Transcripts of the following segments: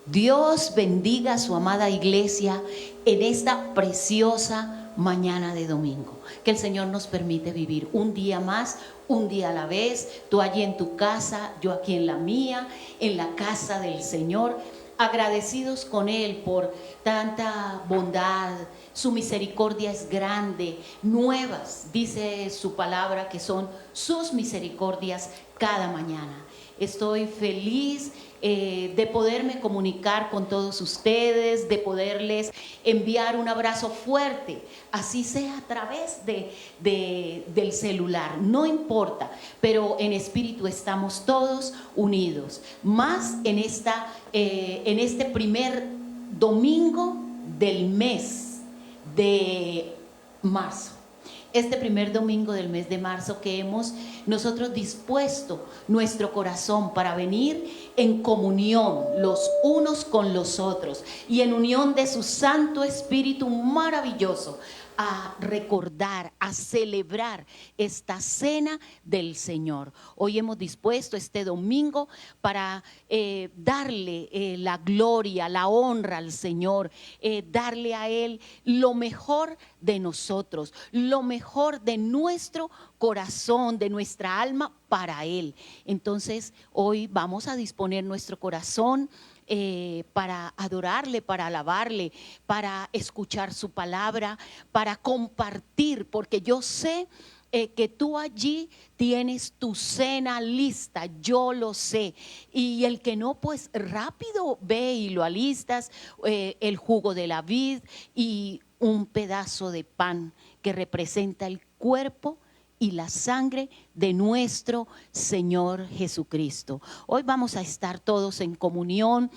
Dios bendiga a su amada iglesia en esta preciosa mañana de domingo, que el Señor nos permite vivir un día más, un día a la vez, tú allí en tu casa, yo aquí en la mía, en la casa del Señor, agradecidos con Él por tanta bondad. Su misericordia es grande, nuevas, dice su palabra, que son sus misericordias cada mañana. Estoy feliz de poderme comunicar con todos ustedes, de poderles enviar un abrazo fuerte, así sea a través del celular, no importa, pero en espíritu estamos todos unidos, más en este primer domingo del mes de marzo. Este primer domingo del mes de marzo, que hemos nosotros dispuesto nuestro corazón para venir en comunión los unos con los otros y en unión de su Santo Espíritu maravilloso, a recordar, a celebrar esta cena del Señor. Hoy hemos dispuesto este domingo para darle la gloria, la honra al Señor, darle a Él lo mejor de nosotros, lo mejor de nuestro corazón, de nuestra alma para Él. Entonces hoy vamos a disponer nuestro corazón para adorarle, para alabarle, para escuchar su palabra, para compartir, porque yo sé que tú allí tienes tu cena lista, yo lo sé, y el que no, pues rápido ve y lo alistas, el jugo de la vid y un pedazo de pan que representa el cuerpo y la sangre de nuestro Señor Jesucristo. Hoy vamos a estar todos en comunión.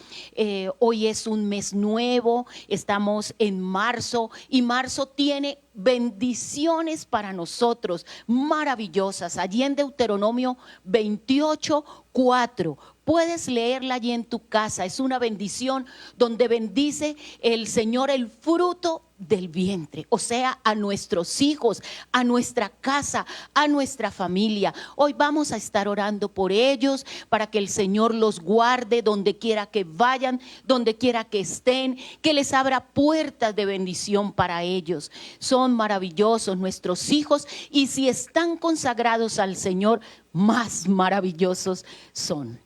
Hoy es un mes nuevo, estamos en marzo y marzo tiene bendiciones para nosotros maravillosas. Allí en Deuteronomio 28:4. Puedes leerla allí en tu casa. Es una bendición donde bendice el Señor el fruto del vientre, o sea, a nuestros hijos, a nuestra casa, a nuestra familia. Hoy vamos a estar orando por ellos para que el Señor los guarde donde quiera que vayan, donde quiera que estén, que les abra puertas de bendición para ellos. Son maravillosos nuestros hijos y si están consagrados al Señor, más maravillosos son.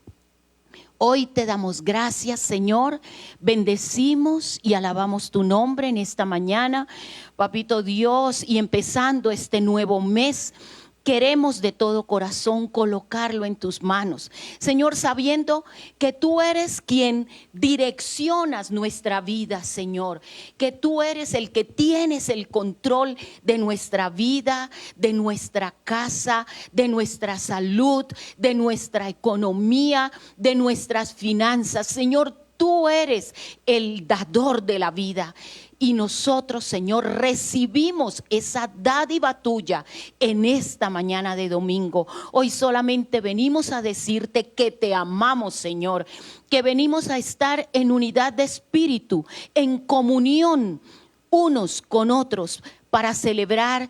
Hoy te damos gracias, Señor, bendecimos y alabamos tu nombre en esta mañana, Papito Dios, y empezando este nuevo mes, queremos de todo corazón colocarlo en tus manos, Señor, sabiendo que tú eres quien direccionas nuestra vida, Señor, que tú eres el que tienes el control de nuestra vida, de nuestra casa, de nuestra salud, de nuestra economía, de nuestras finanzas, Señor. Tú eres el dador de la vida y nosotros, Señor, recibimos esa dádiva tuya en esta mañana de domingo. Hoy solamente venimos a decirte que te amamos, Señor, que venimos a estar en unidad de espíritu, en comunión unos con otros para celebrar,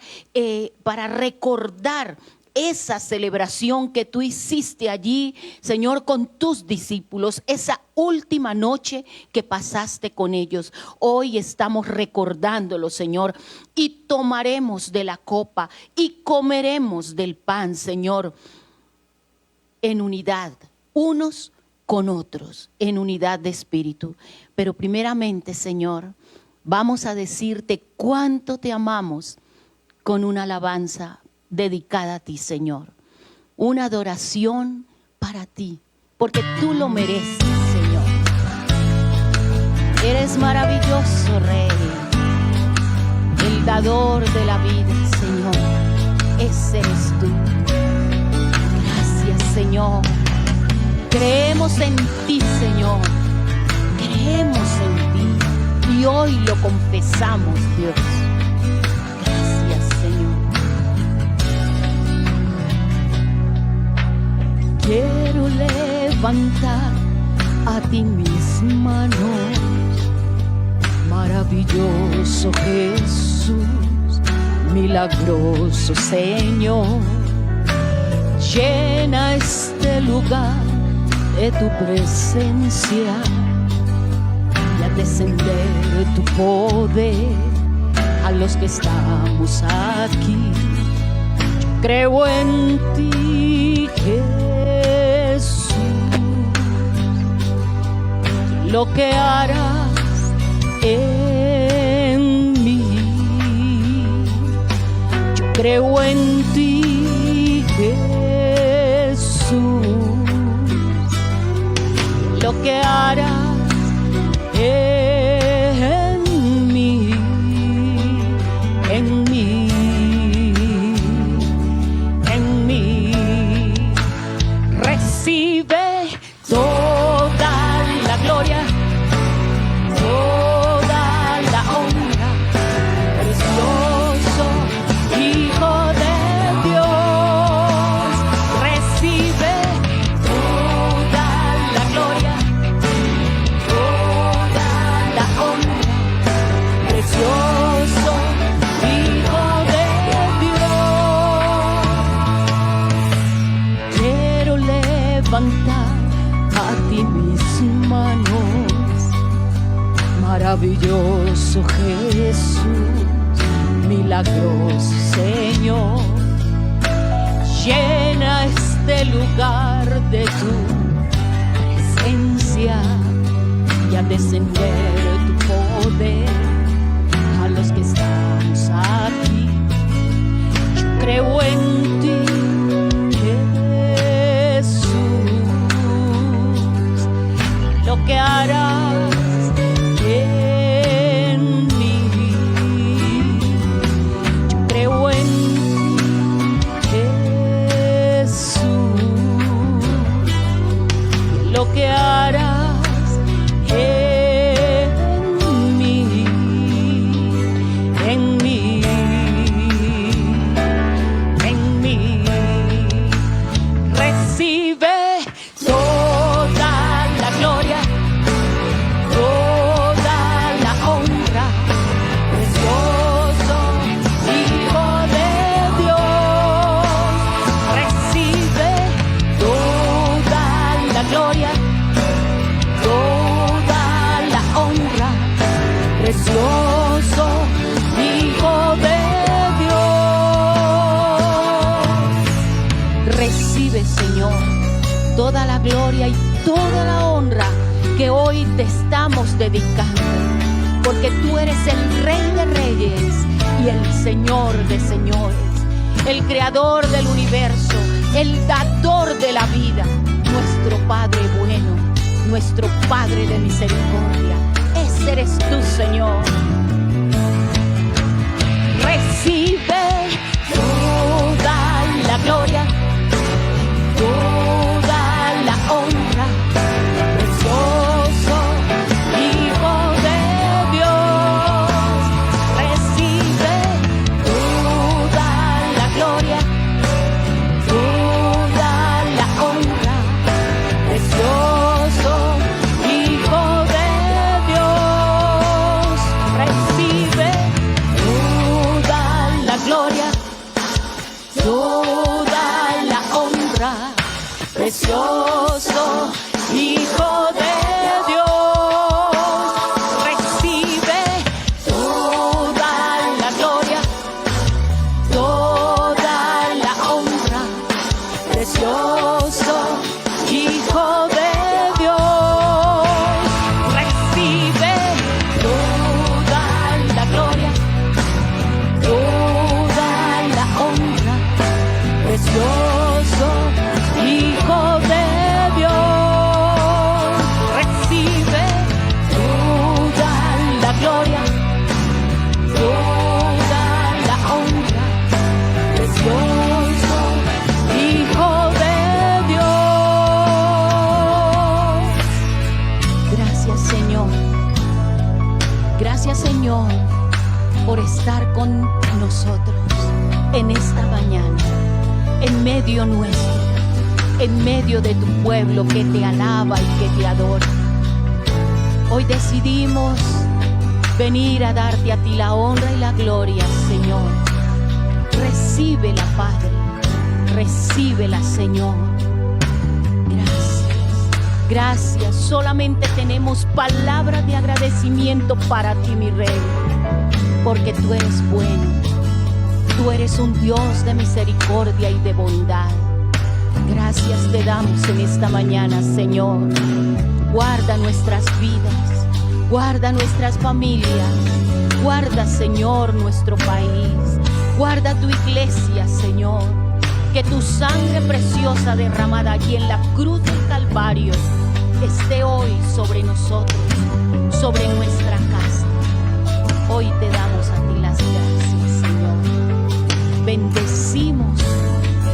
para recordar esa celebración que tú hiciste allí, Señor, con tus discípulos, esa última noche que pasaste con ellos. Hoy estamos recordándolo, Señor, y tomaremos de la copa y comeremos del pan, Señor, en unidad, unos con otros, en unidad de espíritu. Pero primeramente, Señor, vamos a decirte cuánto te amamos con una alabanza dedicada a ti, Señor, una adoración para ti, porque tú lo mereces, Señor. Eres maravilloso, Rey, el dador de la vida, Señor. Ese eres tú. Gracias, Señor. Creemos en ti, Señor. Creemos en ti y hoy lo confesamos, Dios. Quiero levantar a ti mis manos, maravilloso Jesús, milagroso Señor. Llena este lugar de tu presencia, descender tu poder a los que estamos aquí. Yo creo en ti, Jesús, lo que harás en mí. Yo creo en ti, Jesús, lo que harás en mí, en mí, en mí. Recibe toda la gloria, toda la honra, precioso Hijo de Dios. Recibe toda la gloria, toda la honra, precioso Hijo de Dios. Quiero levantar a ti mis manos, maravilloso Jesús, milagroso Señor. Llena este lugar de tu presencia y al descender tu poder a los que estamos aquí. Yo creo en ti, Jesús, lo que harás en mí. Yo creo en ti, Jesús, lo que harás en mí, en mí, en mí. Recibe toda la gloria, toda la honra, precioso Hijo de Dios. Recibe toda la gloria, toda la honra, precioso Hijo de Dios. Recibe, Señor, toda la gloria y toda la honra que hoy te estamos dedicando, porque tú eres el Rey de Reyes y el Señor de Señores, el Creador del universo, el dador de la vida, nuestro Padre bueno, nuestro Padre de misericordia. Ese eres tú, Señor. Recibe toda la gloria, toda la honra, precioso Hijo de Dios. Recibe toda la gloria, toda la honra, precioso Hijo de Dios. Recibe toda la gloria, toda la honra, precioso Hijo de Dios. Recibe toda la gloria, toda la honra, precioso Hijo de Dios. Recibe toda la gloria, toda la honra, precioso Hijo de Dios. Recibe toda la gloria, toda la honra, precioso Hijo de Dios. Gracias, Señor. Gracias, Señor, por estar con nosotros en esta mañana, en medio nuestro, en medio de tu pueblo que te alaba y que te adora. Hoy decidimos venir a darte a ti la honra y la gloria, Señor. Recíbela, Padre, recíbela, Señor. Gracias, Gracias, solamente tenemos palabras de agradecimiento para ti, mi Rey, porque tú eres bueno, tú eres un Dios de misericordia y de bondad. Gracias te damos en esta mañana, Señor. Guarda nuestras vidas, guarda nuestras familias, guarda, Señor, nuestro país, guarda tu iglesia, Señor. Que tu sangre preciosa derramada allí en la cruz del Calvario esté hoy sobre nosotros, sobre nuestra casa. Hoy te damos a ti las gracias, Señor. Bendecimos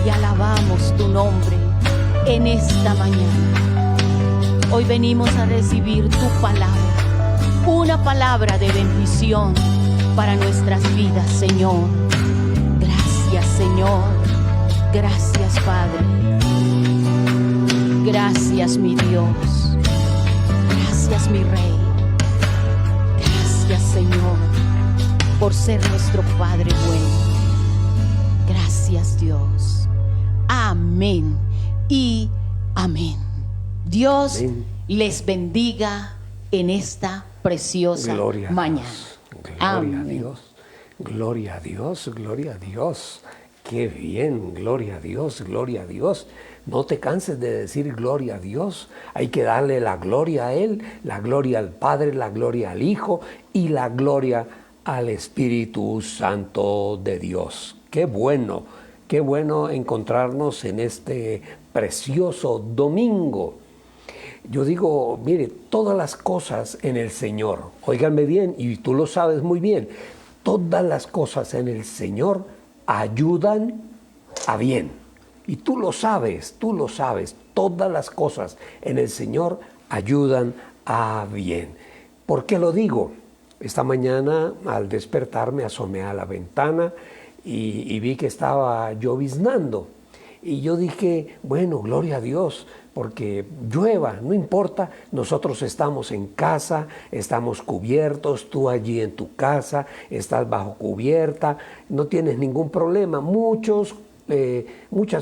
y alabamos tu nombre en esta mañana. Hoy venimos a recibir tu palabra, una palabra de bendición para nuestras vidas, Señor. Gracias, Señor. Gracias, Padre. Gracias, mi Dios. Gracias, mi Rey. Gracias, Señor, por ser nuestro Padre bueno. Gracias, Dios. Amén y amén. Dios les bendiga en esta preciosa mañana. Gloria a Dios. Gloria a Dios. Gloria a Dios. Qué bien, gloria a Dios, gloria a Dios. No te canses de decir gloria a Dios. Hay que darle la gloria a Él, la gloria al Padre, la gloria al Hijo y la gloria al Espíritu Santo de Dios. Qué bueno encontrarnos en este precioso domingo. Yo digo, mire, todas las cosas en el Señor, óiganme bien, y tú lo sabes muy bien, todas las cosas en el Señor ayudan a bien. Y tú lo sabes, todas las cosas en el Señor ayudan a bien. ¿Por qué lo digo? Esta mañana al despertar me asomé a la ventana y vi que estaba lloviznando. Y yo dije, bueno, gloria a Dios, porque llueva, no importa, nosotros estamos en casa, estamos cubiertos, tú allí en tu casa, estás bajo cubierta, no tienes ningún problema. Muchas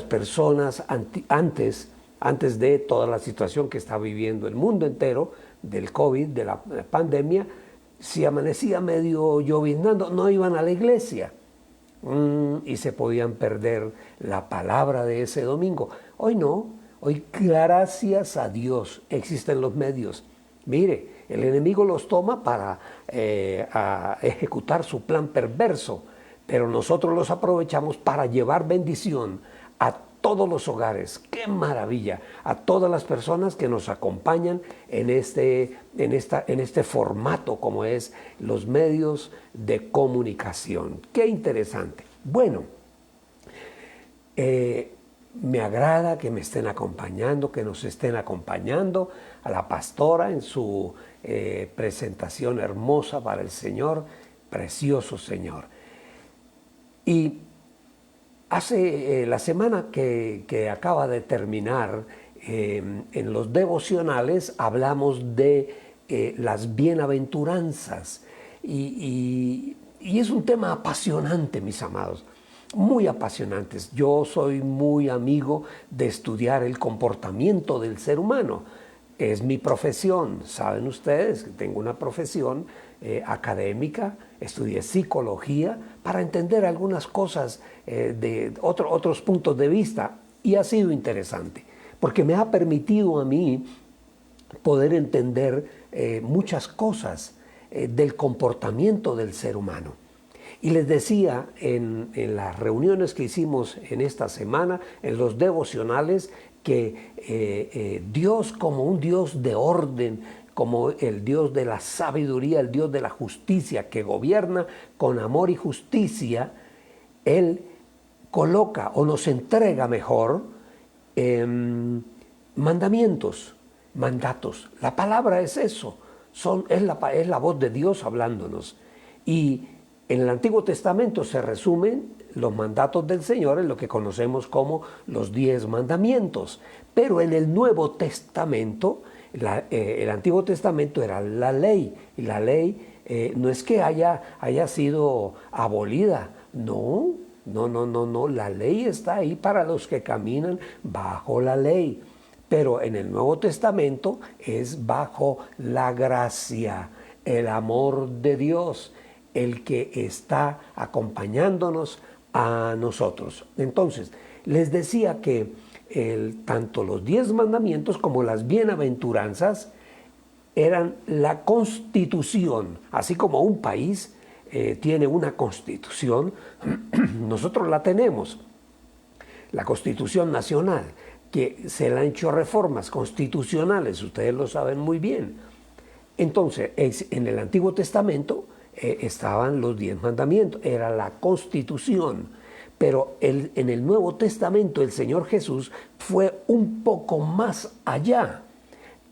personas antes de toda la situación que está viviendo el mundo entero, del COVID, de la pandemia, si amanecía medio lloviznando, no iban a la iglesia. Y se podían perder la palabra de ese domingo. Hoy no, hoy gracias a Dios existen los medios. Mire, el enemigo los toma para ejecutar su plan perverso, pero nosotros los aprovechamos para llevar bendición a todos los hogares. ¡Qué maravilla! A todas las personas que nos acompañan en este formato como es los medios de comunicación. ¡Qué interesante! Bueno, me agrada que me estén acompañando, que nos estén acompañando a la pastora en su presentación hermosa para el Señor, precioso Señor. Y hace la semana que acaba de terminar, en los devocionales hablamos de las bienaventuranzas y es un tema apasionante, mis amados, muy apasionantes. Yo soy muy amigo de estudiar el comportamiento del ser humano. Es mi profesión, saben ustedes que tengo una profesión académica, estudié psicología para entender algunas cosas de otros puntos de vista, y ha sido interesante porque me ha permitido a mí poder entender muchas cosas del comportamiento del ser humano. Y les decía en las reuniones que hicimos en esta semana, en los devocionales, que Dios, como un Dios de orden, como el Dios de la sabiduría, el Dios de la justicia, que gobierna con amor y justicia, Él coloca o nos entrega mejor mandatos. La palabra es eso, es la voz de Dios hablándonos. Y en el Antiguo Testamento se resumen los mandatos del Señor en lo que conocemos como los 10 mandamientos. Pero en el Nuevo Testamento, el Antiguo Testamento era la ley. Y la ley no es que haya sido abolida, no. La ley está ahí para los que caminan bajo la ley. Pero en el Nuevo Testamento es bajo la gracia, el amor de Dios, el que está acompañándonos a nosotros. Entonces, les decía que tanto los 10 mandamientos como las bienaventuranzas eran la constitución, así como un país tiene una constitución, nosotros la tenemos, la Constitución Nacional, que se le han hecho reformas constitucionales, ustedes lo saben muy bien. Entonces, en el Antiguo Testamento estaban los 10 mandamientos, era la Constitución, pero en el Nuevo Testamento el Señor Jesús fue un poco más allá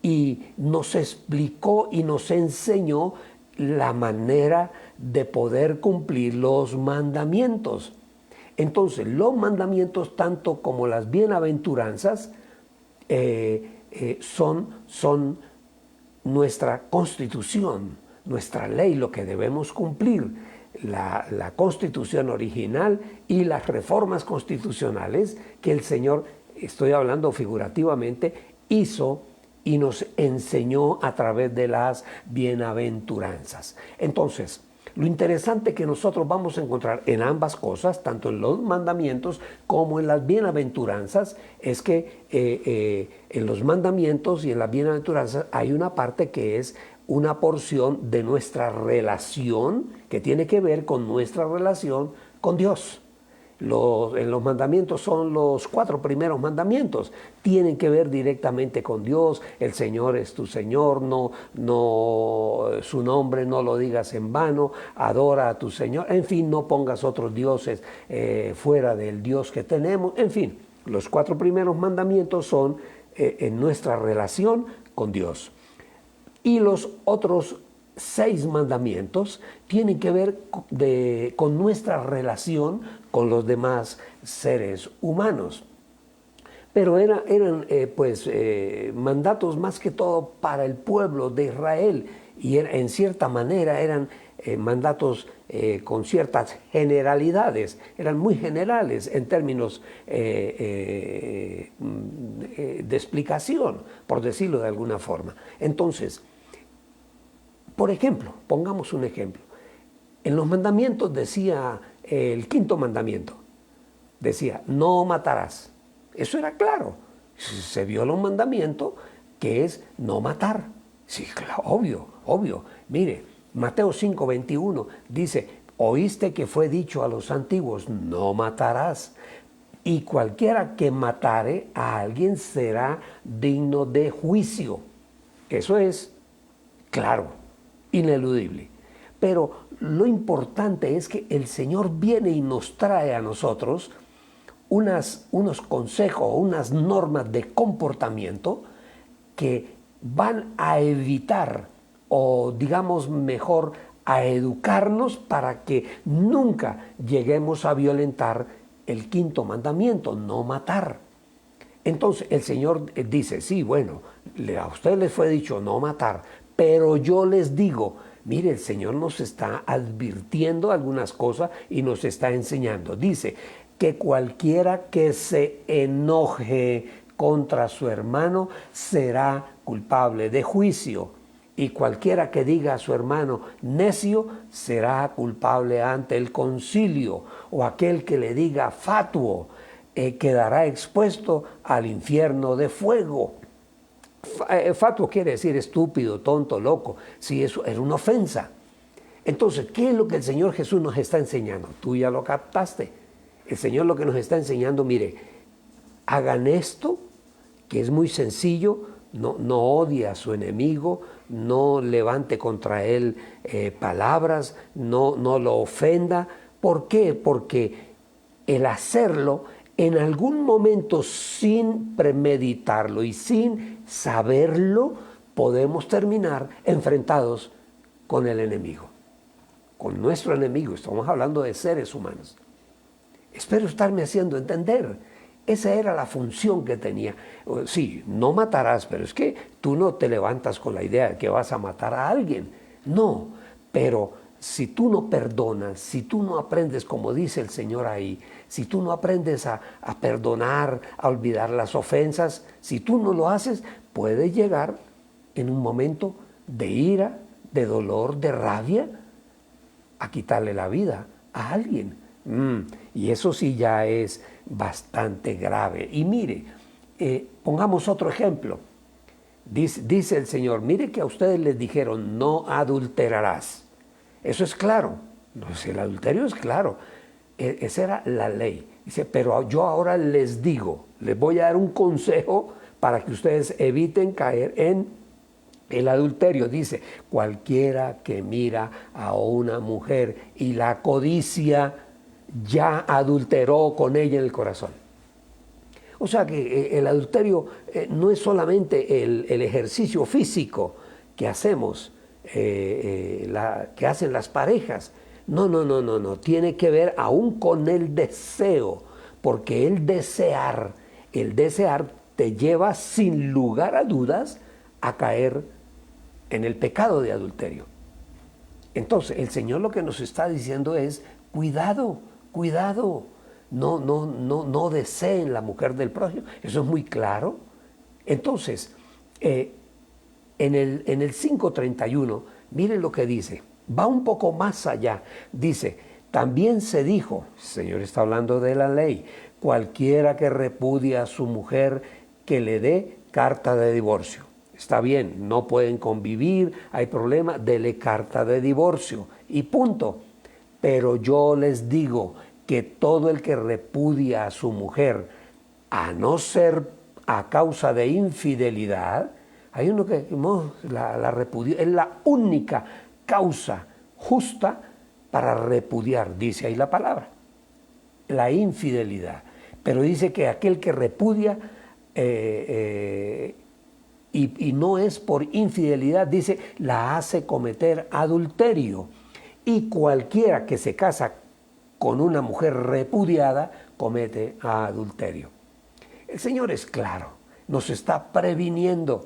y nos explicó y nos enseñó la manera de poder cumplir los mandamientos. Entonces, los mandamientos, tanto como las bienaventuranzas, son nuestra constitución, nuestra ley, lo que debemos cumplir. La constitución original y las reformas constitucionales que el Señor, estoy hablando figurativamente, hizo y nos enseñó a través de las bienaventuranzas. Entonces, lo interesante que nosotros vamos a encontrar en ambas cosas, tanto en los mandamientos como en las bienaventuranzas, es que en los mandamientos y en las bienaventuranzas hay una parte que es una porción de nuestra relación, que tiene que ver con nuestra relación con Dios. En los mandamientos son los 4 primeros mandamientos, tienen que ver directamente con Dios. El Señor es tu Señor, su nombre no lo digas en vano, adora a tu Señor, en fin, no pongas otros dioses fuera del Dios que tenemos. En fin, los 4 primeros mandamientos son en nuestra relación con Dios. Y los otros 6 mandamientos tienen que ver con nuestra relación con los demás seres humanos. Pero eran mandatos más que todo para el pueblo de Israel, y en cierta manera eran mandatos con ciertas generalidades, eran muy generales en términos de explicación, por decirlo de alguna forma. Entonces, por ejemplo, pongamos un ejemplo. En los mandamientos decía, el 5.º mandamiento, decía, no matarás. Eso era claro. Se viola un mandamiento que es no matar. Sí, claro, obvio. Mire, Mateo 5:21 dice, oíste que fue dicho a los antiguos, no matarás. Y cualquiera que matare a alguien será digno de juicio. Eso es claro, ineludible. Pero lo importante es que el Señor viene y nos trae a nosotros unos consejos, unas normas de comportamiento que van a evitar, o digamos mejor, a educarnos para que nunca lleguemos a violentar el 5.º mandamiento, no matar. Entonces el Señor dice, sí, bueno, a ustedes les fue dicho no matar, pero yo les digo, mire, el Señor nos está advirtiendo algunas cosas y nos está enseñando. Dice que cualquiera que se enoje contra su hermano será culpable de juicio. Y cualquiera que diga a su hermano necio será culpable ante el concilio. O aquel que le diga fatuo quedará expuesto al infierno de fuego. Fatuo quiere decir estúpido, tonto, loco. Sí, eso es una ofensa. Entonces, ¿qué es lo que el Señor Jesús nos está enseñando? Tú ya lo captaste. El Señor lo que nos está enseñando, mire, hagan esto, que es muy sencillo, no odie a su enemigo, no levante contra él palabras, no lo ofenda. ¿Por qué? Porque el hacerlo en algún momento sin premeditarlo y sin saberlo, podemos terminar enfrentados con el enemigo, con nuestro enemigo. Estamos hablando de seres humanos. Espero estarme haciendo entender. Esa era la función que tenía. Sí, no matarás, pero es que tú no te levantas con la idea de que vas a matar a alguien. No, pero si tú no perdonas, si tú no aprendes, como dice el Señor ahí, si tú no aprendes a perdonar, a olvidar las ofensas, si tú no lo haces, puede llegar en un momento de ira, de dolor, de rabia, a quitarle la vida a alguien. Y eso sí ya es bastante grave. Y mire, pongamos otro ejemplo. Dice el Señor, mire que a ustedes les dijeron, no adulterarás. Eso es claro. No, si el adulterio es claro. Esa era la ley. Dice, pero yo ahora les digo, les voy a dar un consejo para que ustedes eviten caer en el adulterio. Dice, cualquiera que mira a una mujer y la codicia, ya adulteró con ella en el corazón. O sea que el adulterio no es solamente el ejercicio físico que hacemos, que hacen las parejas. No. Tiene que ver aún con el deseo, porque el desear te lleva sin lugar a dudas a caer en el pecado de adulterio. Entonces, el Señor lo que nos está diciendo es, cuidado. No deseen la mujer del prójimo. Eso es muy claro. Entonces, en el 5:31, miren lo que dice. Va un poco más allá. Dice, también se dijo, el Señor está hablando de la ley, cualquiera que repudia a su mujer, que le dé carta de divorcio. Está bien, no pueden convivir, hay problema, dele carta de divorcio y punto. Pero yo les digo que todo el que repudia a su mujer, a no ser a causa de infidelidad, hay uno que la repudió, es la única causa justa para repudiar, dice ahí la palabra, la infidelidad. Pero dice que aquel que repudia y no es por infidelidad, dice, la hace cometer adulterio. Y cualquiera que se casa con una mujer repudiada comete adulterio. El Señor es claro, nos está previniendo.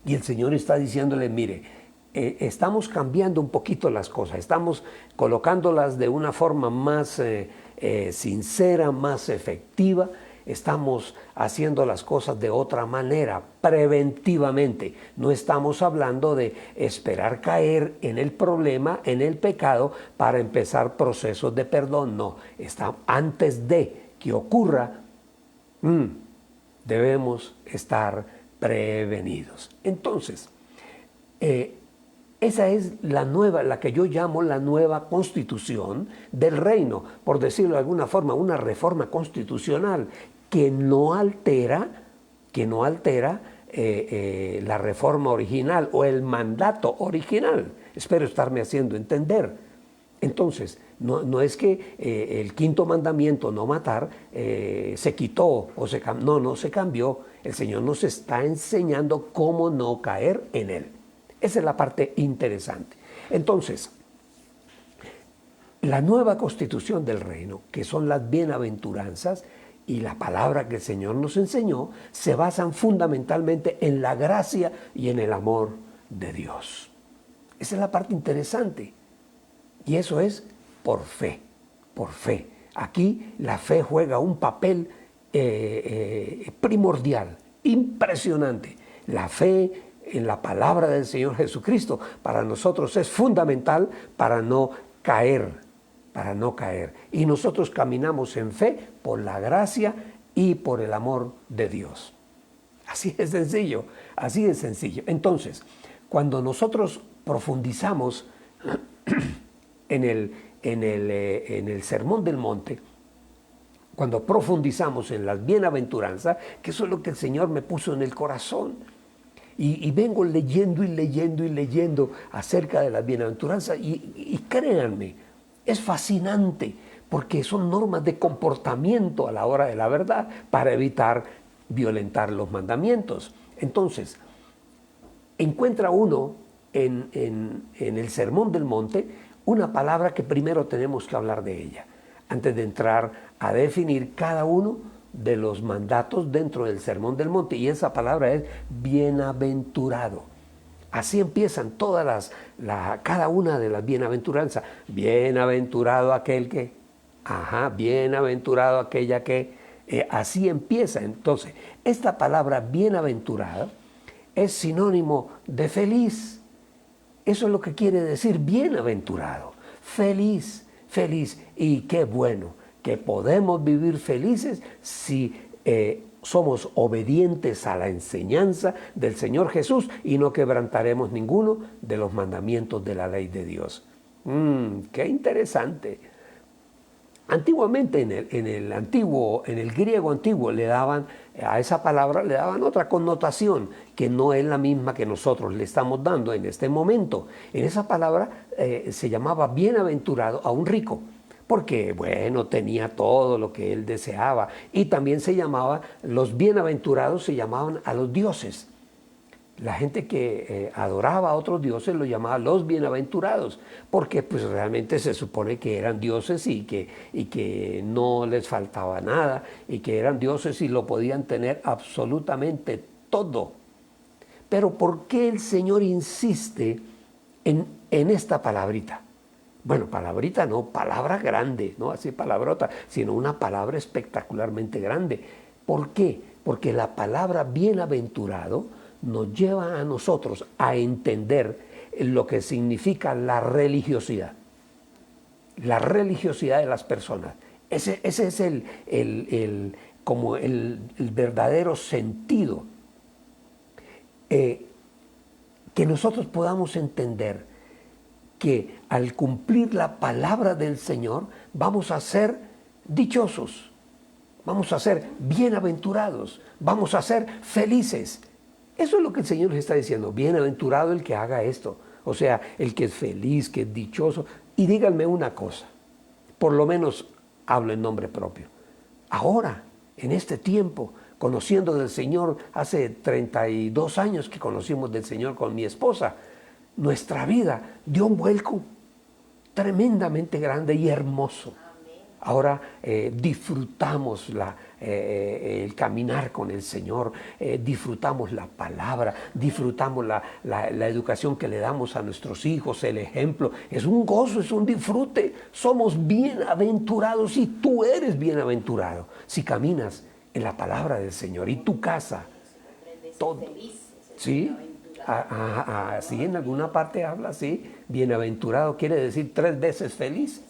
Y el Señor está diciéndole, mire, estamos cambiando un poquito las cosas, estamos colocándolas de una forma más sincera, más efectiva. Estamos haciendo las cosas de otra manera, preventivamente. No estamos hablando de esperar caer en el problema, en el pecado, para empezar procesos de perdón. No, antes de que ocurra, debemos estar prevenidos. Entonces, esa es la que yo llamo la nueva constitución del reino, por decirlo de alguna forma, una reforma constitucional que no altera la reforma original o el mandato original. Espero estarme haciendo entender. Entonces, no es que el quinto mandamiento, no matar, se quitó o no se cambió. El Señor nos está enseñando cómo no caer en él. Esa es la parte interesante. Entonces, la nueva constitución del reino, que son las bienaventuranzas, y la palabra que el Señor nos enseñó, se basan fundamentalmente en la gracia y en el amor de Dios. Esa es la parte interesante. Y eso es por fe, por fe. Aquí la fe juega un papel primordial, impresionante. La fe en la palabra del Señor Jesucristo para nosotros es fundamental para no caer. Y nosotros caminamos en fe por la gracia y por el amor de Dios. Así de sencillo, así de sencillo. Entonces, cuando nosotros profundizamos en el Sermón del Monte, cuando profundizamos en las bienaventuranzas, que eso es lo que el Señor me puso en el corazón, y vengo leyendo acerca de las bienaventuranzas, y créanme, es fascinante, porque son normas de comportamiento a la hora de la verdad para evitar violentar los mandamientos. Entonces, encuentra uno en el Sermón del Monte una palabra que primero tenemos que hablar de ella, antes de entrar a definir cada uno de los mandatos dentro del Sermón del Monte, y esa palabra es bienaventurado. Así empiezan todas cada una de las bienaventuranzas. Bienaventurado aquel que, bienaventurado aquella que, así empieza. Entonces, esta palabra bienaventurado es sinónimo de feliz. Eso es lo que quiere decir bienaventurado, feliz, feliz. Y qué bueno que podemos vivir felices si somos obedientes a la enseñanza del Señor Jesús y no quebrantaremos ninguno de los mandamientos de la ley de Dios. Qué interesante. Antiguamente en el griego antiguo le daban a esa palabra otra connotación que no es la misma que nosotros le estamos dando en este momento. En esa palabra se llamaba bienaventurado a un rico, porque bueno, tenía todo lo que él deseaba, y también los bienaventurados se llamaban a los dioses. La gente que adoraba a otros dioses los llamaba los bienaventurados, porque pues realmente se supone que eran dioses y que no les faltaba nada, y que eran dioses y lo podían tener absolutamente todo. Pero ¿por qué el Señor insiste en esta palabrita? Bueno, palabrita no, palabra grande, no así palabrota, sino una palabra espectacularmente grande. ¿Por qué? Porque la palabra bienaventurado nos lleva a nosotros a entender lo que significa la religiosidad de las personas. Ese es el verdadero sentido. Que nosotros podamos entender que al cumplir la palabra del Señor vamos a ser dichosos, vamos a ser bienaventurados, vamos a ser felices. Eso es lo que el Señor les está diciendo. Bienaventurado el que haga esto. O sea, el que es feliz, que es dichoso. Y díganme una cosa, por lo menos hablo en nombre propio. Ahora, en este tiempo, conociendo del Señor, hace 32 años que conocimos del Señor con mi esposa, nuestra vida dio un vuelco tremendamente grande y hermoso. Ahora disfrutamos el caminar con el Señor, disfrutamos la palabra, disfrutamos la educación que le damos a nuestros hijos, el ejemplo. Es un gozo, es un disfrute. Somos bienaventurados y tú eres bienaventurado si caminas en la palabra del Señor. Y tu casa, todo. ¿Sí? Así en alguna parte habla así. Bienaventurado quiere decir 3 veces feliz.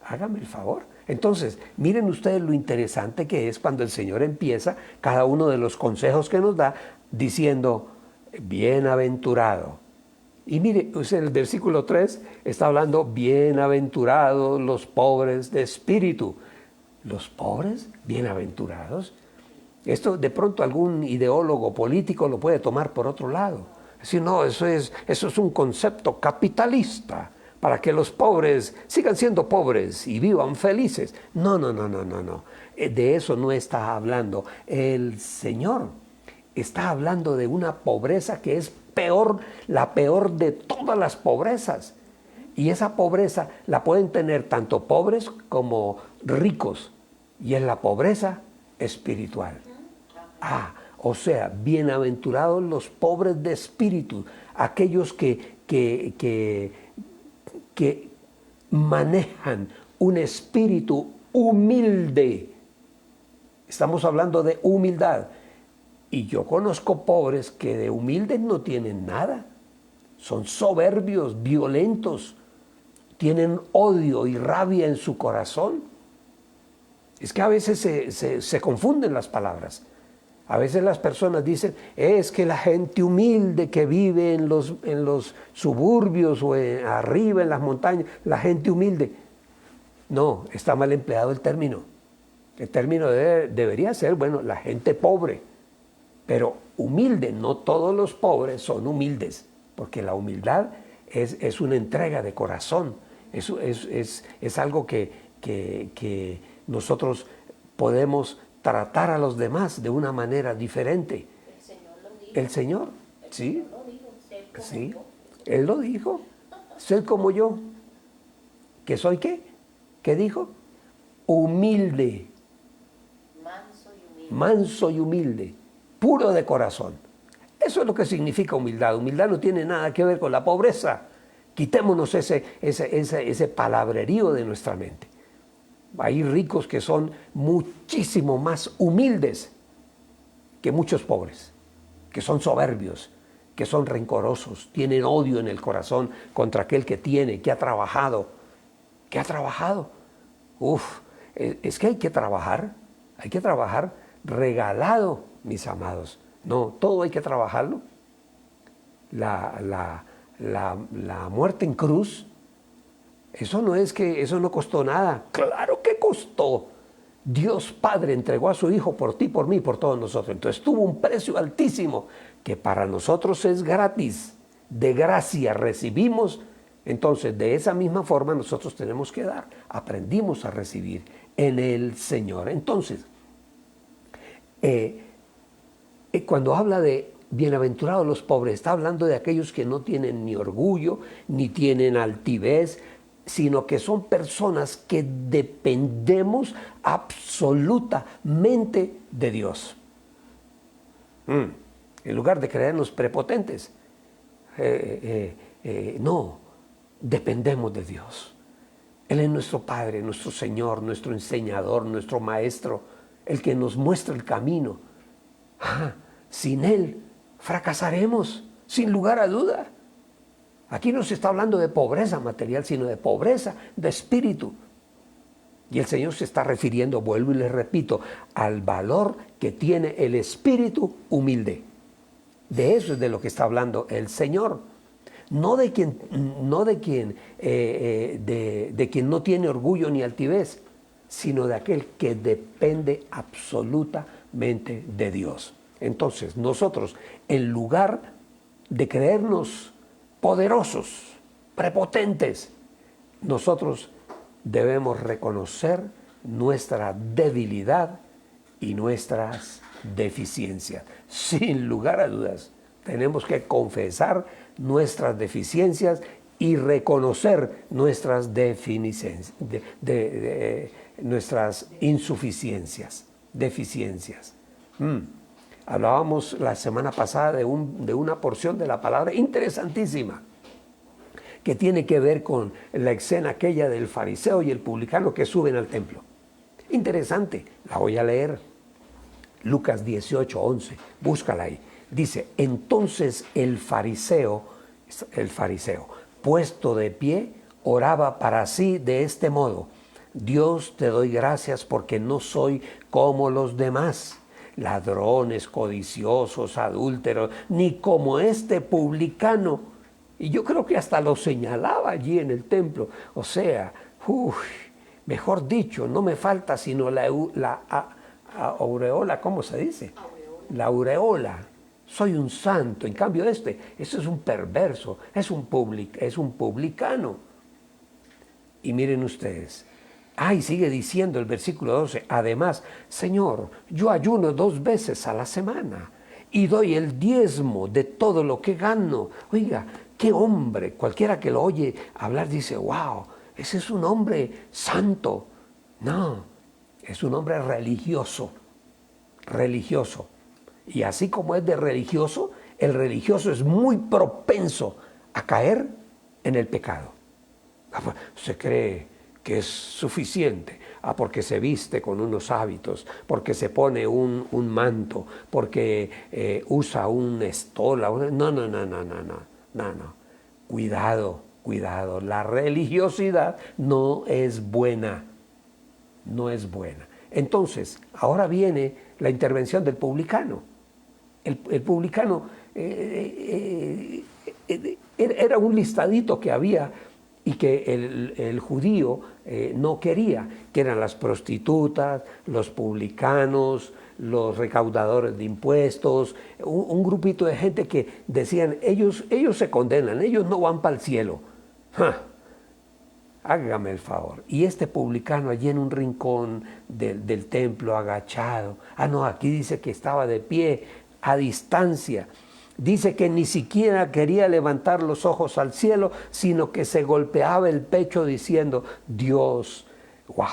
Hágame el favor. Entonces, miren ustedes lo interesante que es cuando el Señor empieza cada uno de los consejos que nos da diciendo, bienaventurado. Y mire, en el versículo 3 está hablando, bienaventurados los pobres de espíritu. ¿Los pobres? ¿Bienaventurados? Esto de pronto algún ideólogo político lo puede tomar por otro lado. Decir, no, eso es un concepto capitalista, para que los pobres sigan siendo pobres y vivan felices. No. De eso no está hablando. El Señor está hablando de una pobreza que es peor, la peor de todas las pobrezas. Y esa pobreza la pueden tener tanto pobres como ricos. Y es la pobreza espiritual. O sea, bienaventurados los pobres de espíritu, aquellos que manejan un espíritu humilde. Estamos hablando de humildad. Y yo conozco pobres que de humildes no tienen nada. Son soberbios, violentos. Tienen odio y rabia en su corazón. Es que a veces se confunden las palabras. A veces las personas dicen, es que la gente humilde que vive en los suburbios o arriba en las montañas, la gente humilde. No, está mal empleado el término. El término debería ser, bueno, la gente pobre. Pero humilde, no todos los pobres son humildes, porque la humildad es una entrega de corazón. Es algo que nosotros podemos tratar a los demás de una manera diferente. El Señor lo dijo. El Señor, El sí. Señor lo dijo, ser como Sí, yo. Él lo dijo. Ser como yo. ¿Que soy qué? ¿Qué dijo? Humilde. Manso y humilde. Manso y humilde. Puro de corazón. Eso es lo que significa humildad. Humildad no tiene nada que ver con la pobreza. Quitémonos ese palabrerío de nuestra mente. Hay ricos que son muchísimo más humildes que muchos pobres, que son soberbios, que son rencorosos, tienen odio en el corazón contra aquel que tiene, que ha trabajado. ¿Qué ha trabajado? Es que hay que trabajar regalado, mis amados. No, todo hay que trabajarlo. La muerte en cruz, eso no costó nada. Claro que costó. Dios Padre entregó a su Hijo por ti, por mí, por todos nosotros. Entonces tuvo un precio altísimo que para nosotros es gratis, de gracia recibimos. Entonces de esa misma forma nosotros tenemos que dar. Aprendimos a recibir en el Señor. Entonces, cuando habla de bienaventurados los pobres, está hablando de aquellos que no tienen ni orgullo, ni tienen altivez, sino que son personas que dependemos absolutamente de Dios. En lugar de creernos prepotentes, no, dependemos de Dios. Él es nuestro Padre, nuestro Señor, nuestro enseñador, nuestro Maestro, el que nos muestra el camino. Sin Él fracasaremos, sin lugar a duda. Aquí no se está hablando de pobreza material, sino de pobreza de espíritu. Y el Señor se está refiriendo, vuelvo y les repito, al valor que tiene el espíritu humilde. De eso es de lo que está hablando el Señor. No de quien no tiene orgullo ni altivez, sino de aquel que depende absolutamente de Dios. Entonces, nosotros, en lugar de creernos poderosos, prepotentes, nosotros debemos reconocer nuestra debilidad y nuestras deficiencias. Sin lugar a dudas, tenemos que confesar nuestras deficiencias y reconocer nuestras nuestras insuficiencias, deficiencias. Hablábamos la semana pasada de una porción de la palabra interesantísima que tiene que ver con la escena aquella del fariseo y el publicano que suben al templo. Interesante, la voy a leer. Lucas 18:11, búscala ahí. Dice, entonces el fariseo, puesto de pie, oraba para sí de este modo: Dios, te doy gracias porque no soy como los demás, ladrones, codiciosos, adúlteros, ni como este publicano. Y yo creo que hasta lo señalaba allí en el templo. O sea, mejor dicho, no me falta sino la aureola, ¿cómo se dice? La aureola. Soy un santo. En cambio eso es un perverso, es un publicano. Y miren ustedes, sigue diciendo el versículo 12, además, Señor, yo ayuno 2 veces a la semana y doy el diezmo de todo lo que gano. Oiga, qué hombre, cualquiera que lo oye hablar dice, wow, ese es un hombre santo. No, es un hombre religioso. Y así como es de religioso, el religioso es muy propenso a caer en el pecado. Se cree que es suficiente, porque se viste con unos hábitos, porque se pone un manto, porque usa un estola. No. Cuidado. La religiosidad no es buena. Entonces, ahora viene la intervención del publicano. El publicano era un listadito que había y que el judío no quería, que eran las prostitutas, los publicanos, los recaudadores de impuestos, un grupito de gente que decían, ellos se condenan, ellos no van para el cielo. Hágame el favor. Y este publicano allí en un rincón del templo, agachado. Aquí dice que estaba de pie, a distancia. Dice que ni siquiera quería levantar los ojos al cielo, sino que se golpeaba el pecho diciendo, Dios, wow,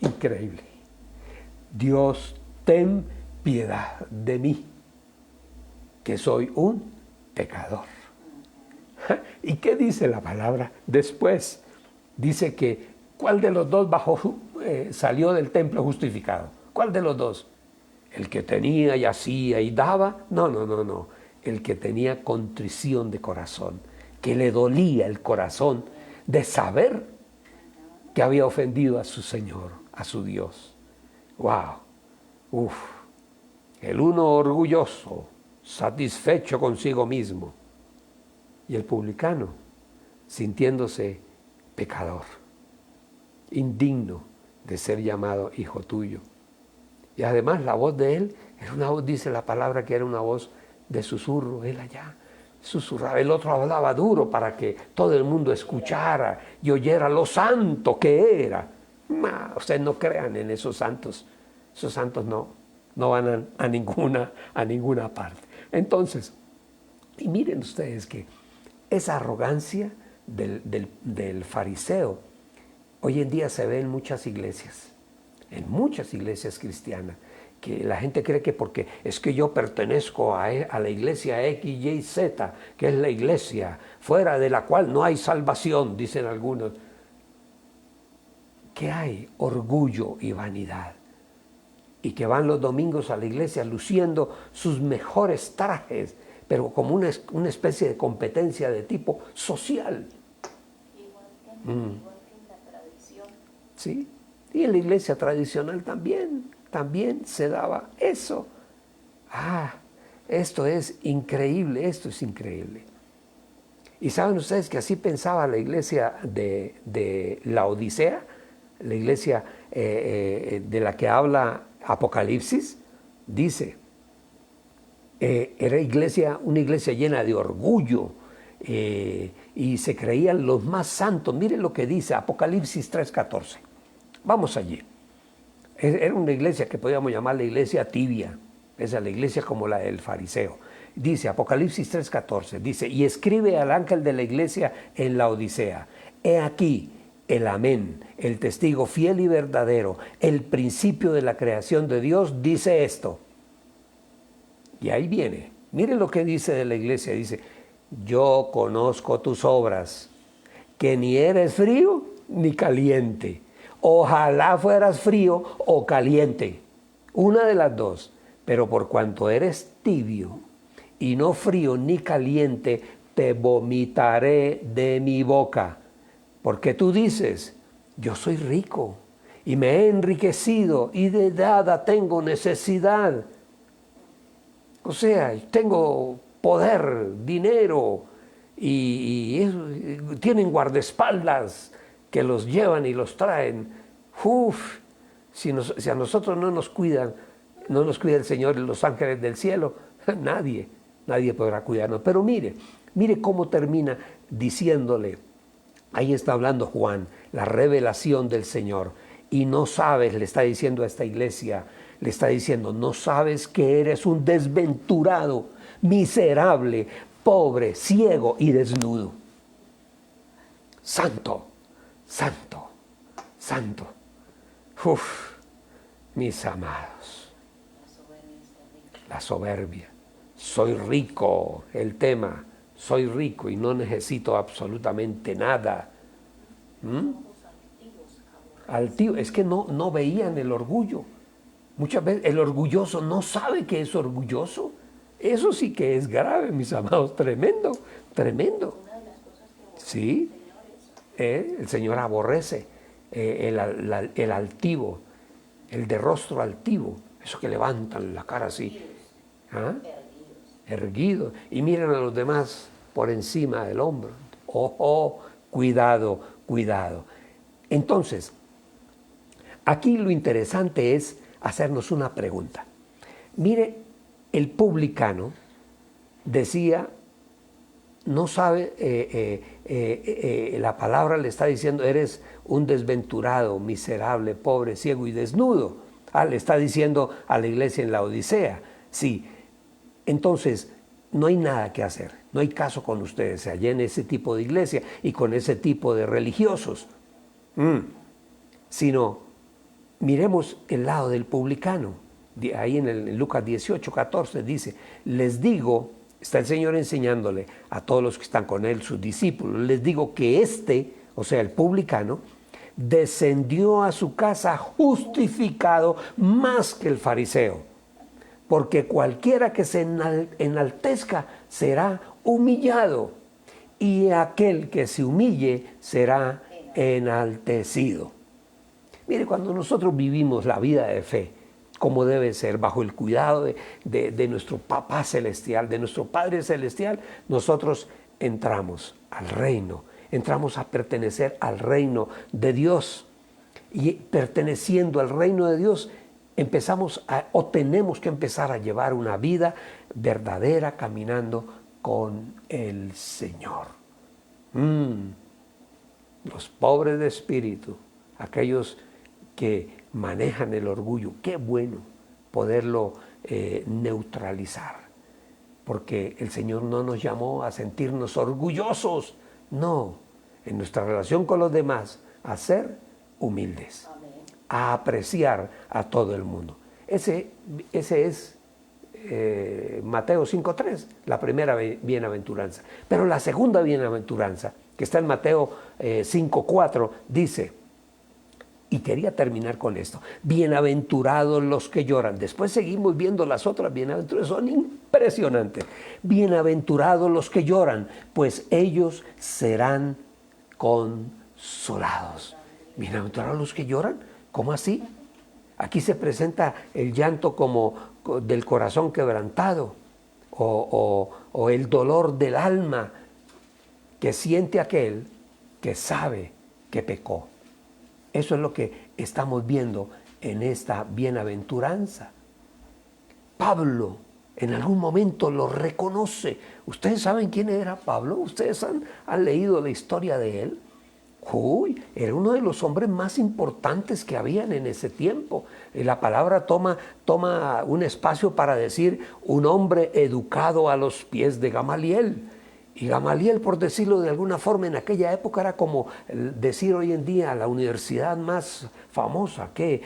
increíble. Dios, ten piedad de mí. que soy un pecador. ¿Y qué dice la palabra después? Dice que ¿cuál de los dos salió del templo justificado? ¿Cuál de los dos? ¿El que tenía y hacía y daba? No, no, no, no. El que tenía contrición de corazón, que le dolía el corazón de saber que había ofendido a su Señor, a su Dios. ¡Wow! ¡Uf! El uno orgulloso, satisfecho consigo mismo, y el publicano sintiéndose pecador, indigno de ser llamado hijo tuyo. Y además la voz de él era una voz, dice la palabra, que era una voz de susurro. Él allá susurraba, el otro hablaba duro para que todo el mundo escuchara y oyera lo santo que era. Ustedes no crean en esos santos no van a ninguna parte. Entonces, y miren ustedes que esa arrogancia del fariseo hoy en día se ve en muchas iglesias cristianas, que la gente cree que porque es que yo pertenezco a la iglesia X, Y, Z, que es la iglesia fuera de la cual no hay salvación, dicen algunos, que hay orgullo y vanidad, y que van los domingos a la iglesia luciendo sus mejores trajes, pero como una especie de competencia de tipo social. Igual que en la tradición. Sí, y en la iglesia tradicional también se daba eso. Esto es increíble, esto es increíble. Y saben ustedes que así pensaba la iglesia de la Odisea, la iglesia de la que habla Apocalipsis, dice, era una iglesia llena de orgullo, y se creían los más santos. Miren lo que dice Apocalipsis 3:14. Vamos allí. Era una iglesia que podíamos llamar la iglesia tibia. Esa es la iglesia como la del fariseo. Dice Apocalipsis 3:14, dice, y escribe al ángel de la iglesia en la Odisea, he aquí el amén, el testigo fiel y verdadero, el principio de la creación de Dios, dice esto. Y ahí viene, miren lo que dice de la iglesia, dice, yo conozco tus obras, que ni eres frío ni caliente. Ojalá fueras frío o caliente, una de las dos, pero por cuanto eres tibio y no frío ni caliente, te vomitaré de mi boca. Porque tú dices, yo soy rico y me he enriquecido y de nada tengo necesidad. O sea, tengo poder, dinero y tienen guardaespaldas que los llevan y los traen. Si a nosotros no nos cuida el Señor y los ángeles del cielo, nadie podrá cuidarnos. Pero mire cómo termina diciéndole, ahí está hablando Juan, la revelación del Señor. Y no sabes, le está diciendo a esta iglesia, le está diciendo, no sabes que eres un desventurado, miserable, pobre, ciego y desnudo. Santo, santo, santo. Mis amados. La soberbia. Soy rico, el tema. Soy rico y no necesito absolutamente nada. Altivo, es que no veían el orgullo. Muchas veces el orgulloso no sabe que es orgulloso. Eso sí que es grave, mis amados, tremendo, tremendo. Sí, el Señor aborrece el altivo, el de rostro altivo, esos que levantan la cara así, erguidos, y miran a los demás por encima del hombro. Ojo, cuidado, cuidado. Entonces, aquí lo interesante es hacernos una pregunta. Mire, el publicano decía, no sabe, la palabra le está diciendo, eres un desventurado, miserable, pobre, ciego y desnudo. Le está diciendo a la iglesia en la Odisea. Sí, entonces no hay nada que hacer, no hay caso con ustedes allá en ese tipo de iglesia y con ese tipo de religiosos. Sino, miremos el lado del publicano. ahí en Lucas 18, 14 dice, les digo, está el Señor enseñándole a todos los que están con él, sus discípulos, les digo que o sea, el publicano, descendió a su casa justificado más que el fariseo, porque cualquiera que se enaltezca será humillado, y aquel que se humille será enaltecido. Mire, cuando nosotros vivimos la vida de fe, como debe ser, bajo el cuidado de nuestro Papá Celestial, de nuestro Padre Celestial, nosotros entramos al reino, entramos a pertenecer al reino de Dios. Y perteneciendo al reino de Dios, tenemos que empezar a llevar una vida verdadera caminando con el Señor. Los pobres de espíritu, aquellos que manejan el orgullo, qué bueno poderlo neutralizar, porque el Señor no nos llamó a sentirnos orgullosos, no, en nuestra relación con los demás, a ser humildes, a apreciar a todo el mundo. Ese es Mateo 5.3, la primera bienaventuranza. Pero la segunda bienaventuranza, que está en Mateo 5.4, dice, y quería terminar con esto, bienaventurados los que lloran. Después seguimos viendo las otras bienaventuranzas, son impresionantes. Bienaventurados los que lloran, pues ellos serán consolados. Bienaventurados los que lloran, ¿cómo así? Aquí se presenta el llanto como del corazón quebrantado o el dolor del alma que siente aquel que sabe que pecó. Eso es lo que estamos viendo en esta bienaventuranza. Pablo en algún momento lo reconoce. ¿Ustedes saben quién era Pablo? ¿Ustedes han leído la historia de él? Era uno de los hombres más importantes que habían en ese tiempo. La palabra toma un espacio para decir un hombre educado a los pies de Gamaliel. Y Gamaliel, por decirlo de alguna forma, en aquella época era como decir hoy en día la universidad más famosa que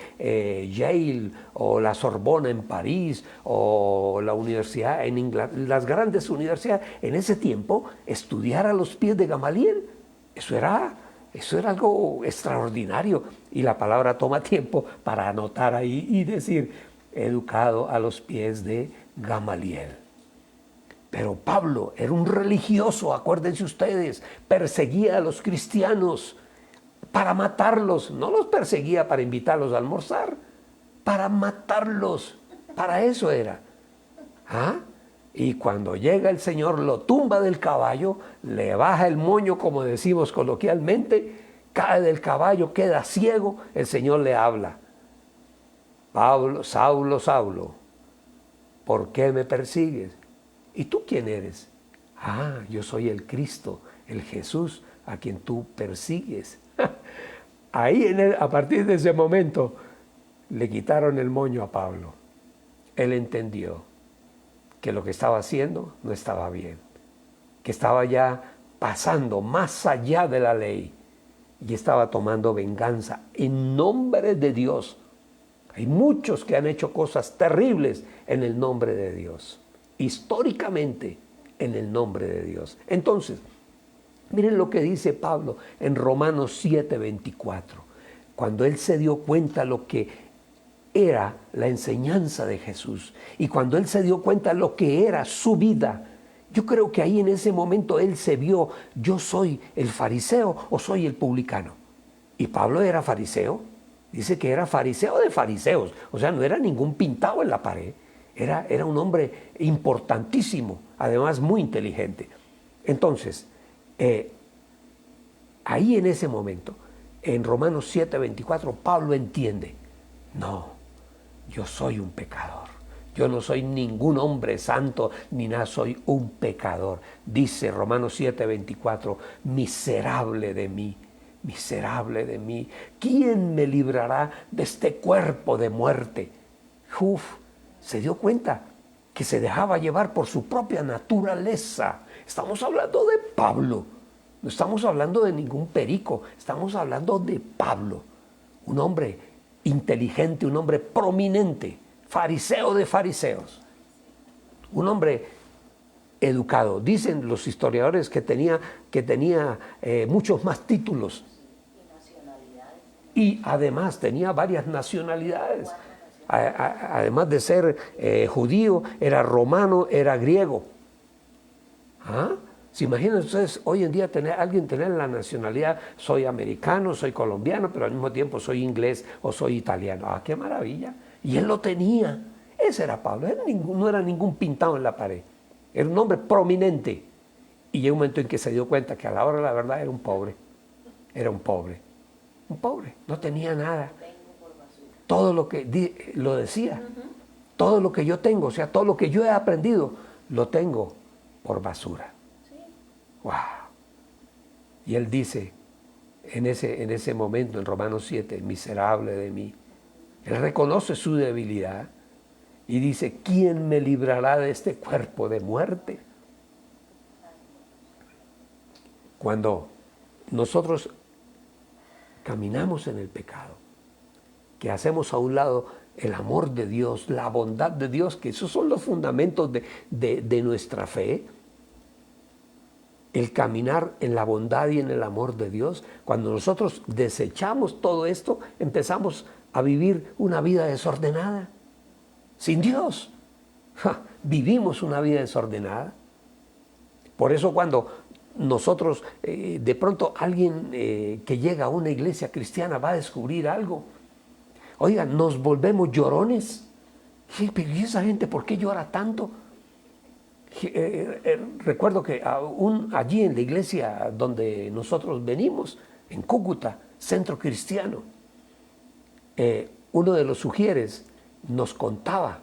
Yale o la Sorbona en París o la universidad en Inglaterra, las grandes universidades. En ese tiempo, estudiar a los pies de Gamaliel, eso era algo extraordinario, y la palabra toma tiempo para anotar ahí y decir educado a los pies de Gamaliel. Pero Pablo era un religioso, acuérdense ustedes, perseguía a los cristianos para matarlos, no los perseguía para invitarlos a almorzar, para matarlos, para eso era. Y cuando llega el Señor, lo tumba del caballo, le baja el moño, como decimos coloquialmente, cae del caballo, queda ciego, el Señor le habla. Pablo, Saulo, Saulo, ¿por qué me persigues? ¿Y tú quién eres? Yo soy el Cristo, el Jesús a quien tú persigues. Ahí a partir de ese momento le quitaron el moño a Pablo. Él entendió que lo que estaba haciendo no estaba bien, que estaba ya pasando más allá de la ley y estaba tomando venganza en nombre de Dios. Hay muchos que han hecho cosas terribles en el nombre de Dios, históricamente en el nombre de Dios. Entonces, miren lo que dice Pablo en Romanos 7:24, cuando él se dio cuenta lo que era la enseñanza de Jesús y cuando él se dio cuenta lo que era su vida. Yo creo que ahí en ese momento él se vio, yo soy el fariseo o soy el publicano. Y Pablo era fariseo, dice que era fariseo de fariseos, o sea, no era ningún pintado en la pared, era un hombre importantísimo, además muy inteligente. Entonces, ahí en ese momento, en Romanos 7:24, Pablo entiende, no, yo soy un pecador. Yo no soy ningún hombre santo, ni nada, soy un pecador. Dice Romanos 7:24, miserable de mí, miserable de mí. ¿Quién me librará de este cuerpo de muerte? Se dio cuenta que se dejaba llevar por su propia naturaleza. Estamos hablando de Pablo, no estamos hablando de ningún perico, estamos hablando de Pablo, un hombre inteligente, un hombre prominente, fariseo de fariseos, un hombre educado. Dicen los historiadores que tenía muchos más títulos y además tenía varias nacionalidades. Además de ser judío, era romano, era griego. ¿Ah? ¿Se imaginan ustedes hoy en día alguien tener la nacionalidad? Soy americano, soy colombiano, pero al mismo tiempo soy inglés o soy italiano. ¡Ah, qué maravilla! Y él lo tenía. Ese era Pablo. Él no era ningún pintado en la pared. Era un hombre prominente. Y llegó un momento en que se dio cuenta que a la hora de la verdad era un pobre. Era un pobre. Un pobre. No tenía nada. Todo lo que lo decía. Todo lo que yo tengo, o sea, todo lo que yo he aprendido, lo tengo por basura. ¡Wow! Y él dice en ese momento, en Romanos 7, miserable de mí. Él reconoce su debilidad y dice, ¿quién me librará de este cuerpo de muerte? Cuando nosotros caminamos en el pecado, que hacemos a un lado el amor de Dios, la bondad de Dios, que esos son los fundamentos de nuestra fe, el caminar en la bondad y en el amor de Dios. Cuando nosotros desechamos todo esto, empezamos a vivir una vida desordenada, sin Dios. Vivimos una vida desordenada. Por eso cuando nosotros, de pronto alguien que llega a una iglesia cristiana va a descubrir algo, oiga, nos volvemos llorones. Sí, pero ¿y esa gente por qué llora tanto? Recuerdo que aún allí en la iglesia donde nosotros venimos, en Cúcuta, centro cristiano, uno de los sugieres nos contaba,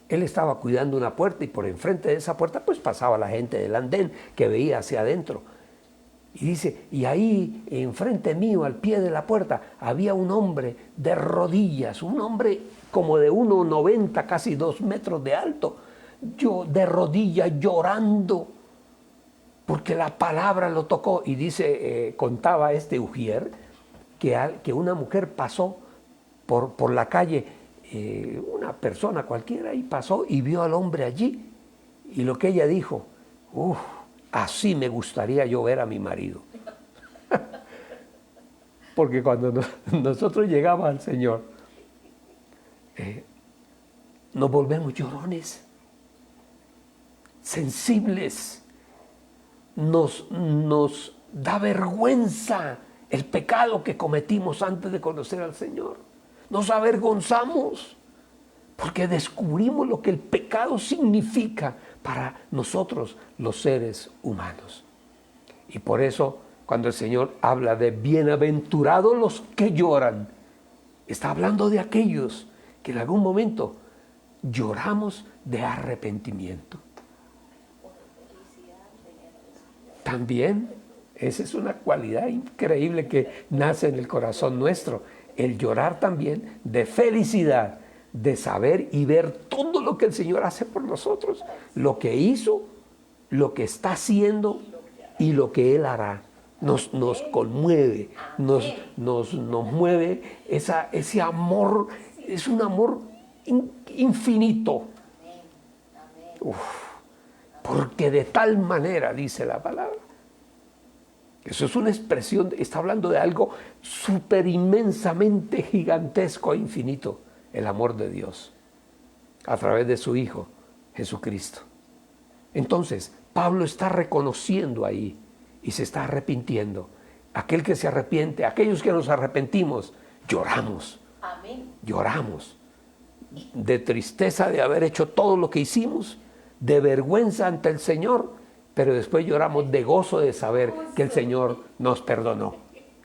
él estaba cuidando una puerta y por enfrente de esa puerta pues pasaba la gente del andén que veía hacia adentro. Y dice, y ahí enfrente mío, al pie de la puerta, había un hombre de rodillas, un hombre como de 1,90, casi 2 metros de alto, yo de rodillas llorando, porque la palabra lo tocó. Y dice, contaba este ujier, que una mujer pasó por la calle, una persona cualquiera, y pasó y vio al hombre allí. Y lo que ella dijo, así me gustaría yo ver a mi marido. Porque cuando nosotros llegamos al Señor, nos volvemos llorones, sensibles, nos da vergüenza el pecado que cometimos antes de conocer al Señor. Nos avergonzamos porque descubrimos lo que el pecado significa para nosotros los seres humanos. Y por eso cuando el Señor habla de bienaventurados los que lloran, está hablando de aquellos que en algún momento lloramos de arrepentimiento. También esa es una cualidad increíble que nace en el corazón nuestro, el llorar también de felicidad, de saber y ver todo lo que el Señor hace por nosotros, lo que hizo, lo que está haciendo y lo que Él hará. Nos conmueve, nos mueve ese amor, es un amor infinito. Porque de tal manera, dice la palabra. Eso es una expresión, está hablando de algo súper inmensamente gigantesco e infinito, el amor de Dios, a través de su Hijo, Jesucristo. Entonces, Pablo está reconociendo ahí y se está arrepintiendo. Aquel que se arrepiente, aquellos que nos arrepentimos, lloramos. Amén. Lloramos de tristeza de haber hecho todo lo que hicimos, de vergüenza ante el Señor, pero después lloramos de gozo de saber que el Señor nos perdonó,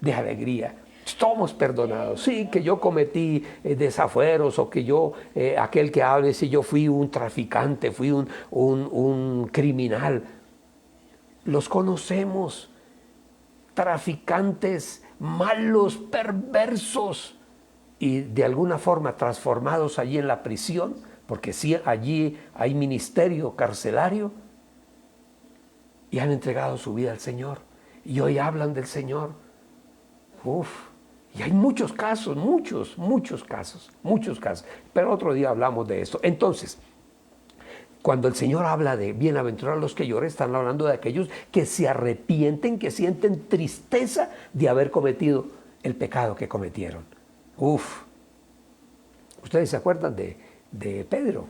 de alegría. Estamos perdonados. Sí, que yo cometí desafueros o que yo, aquel que hable, si yo fui un traficante, fui un criminal. Los conocemos, traficantes, malos, perversos, y de alguna forma transformados allí en la prisión, porque sí, allí hay ministerio carcelario, y han entregado su vida al Señor, y hoy hablan del Señor. Y hay muchos casos, muchos casos. Pero otro día hablamos de esto. Entonces, cuando el Señor habla de bienaventurados los que lloran, están hablando de aquellos que se arrepienten, que sienten tristeza de haber cometido el pecado que cometieron. Uf. Ustedes se acuerdan de Pedro,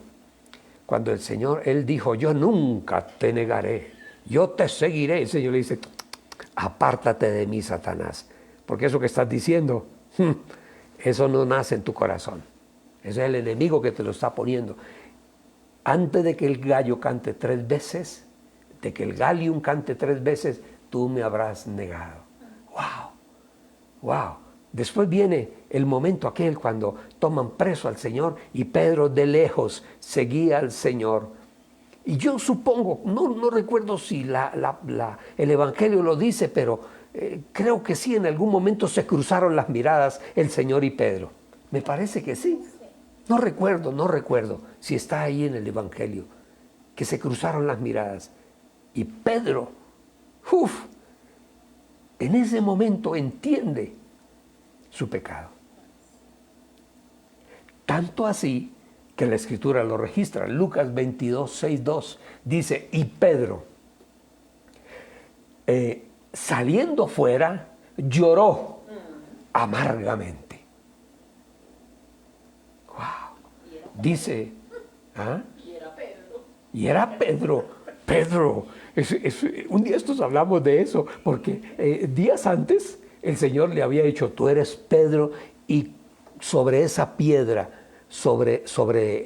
cuando el Señor, él dijo, yo nunca te negaré, yo te seguiré. El Señor le dice, apártate de mí, Satanás, porque eso que estás diciendo, eso no nace en tu corazón. Ese es el enemigo que te lo está poniendo. Antes de que el gallo cante 3 veces, de que el Gallium cante 3 veces, tú me habrás negado. ¡Wow! Después viene el momento aquel cuando toman preso al Señor y Pedro de lejos seguía al Señor. Y yo supongo, no recuerdo si el Evangelio lo dice, pero creo que sí, en algún momento se cruzaron las miradas el Señor y Pedro. Me parece que sí. No recuerdo si está ahí en el Evangelio, que se cruzaron las miradas. Y Pedro, en ese momento entiende su pecado. Tanto así que la Escritura lo registra. Lucas 22, 6, 2 dice, y Pedro, saliendo fuera, lloró amargamente. Dice, ¿ah? Y era Pedro. Un día estos hablamos de eso, porque días antes el Señor le había dicho, tú eres Pedro, y sobre esa piedra, sobre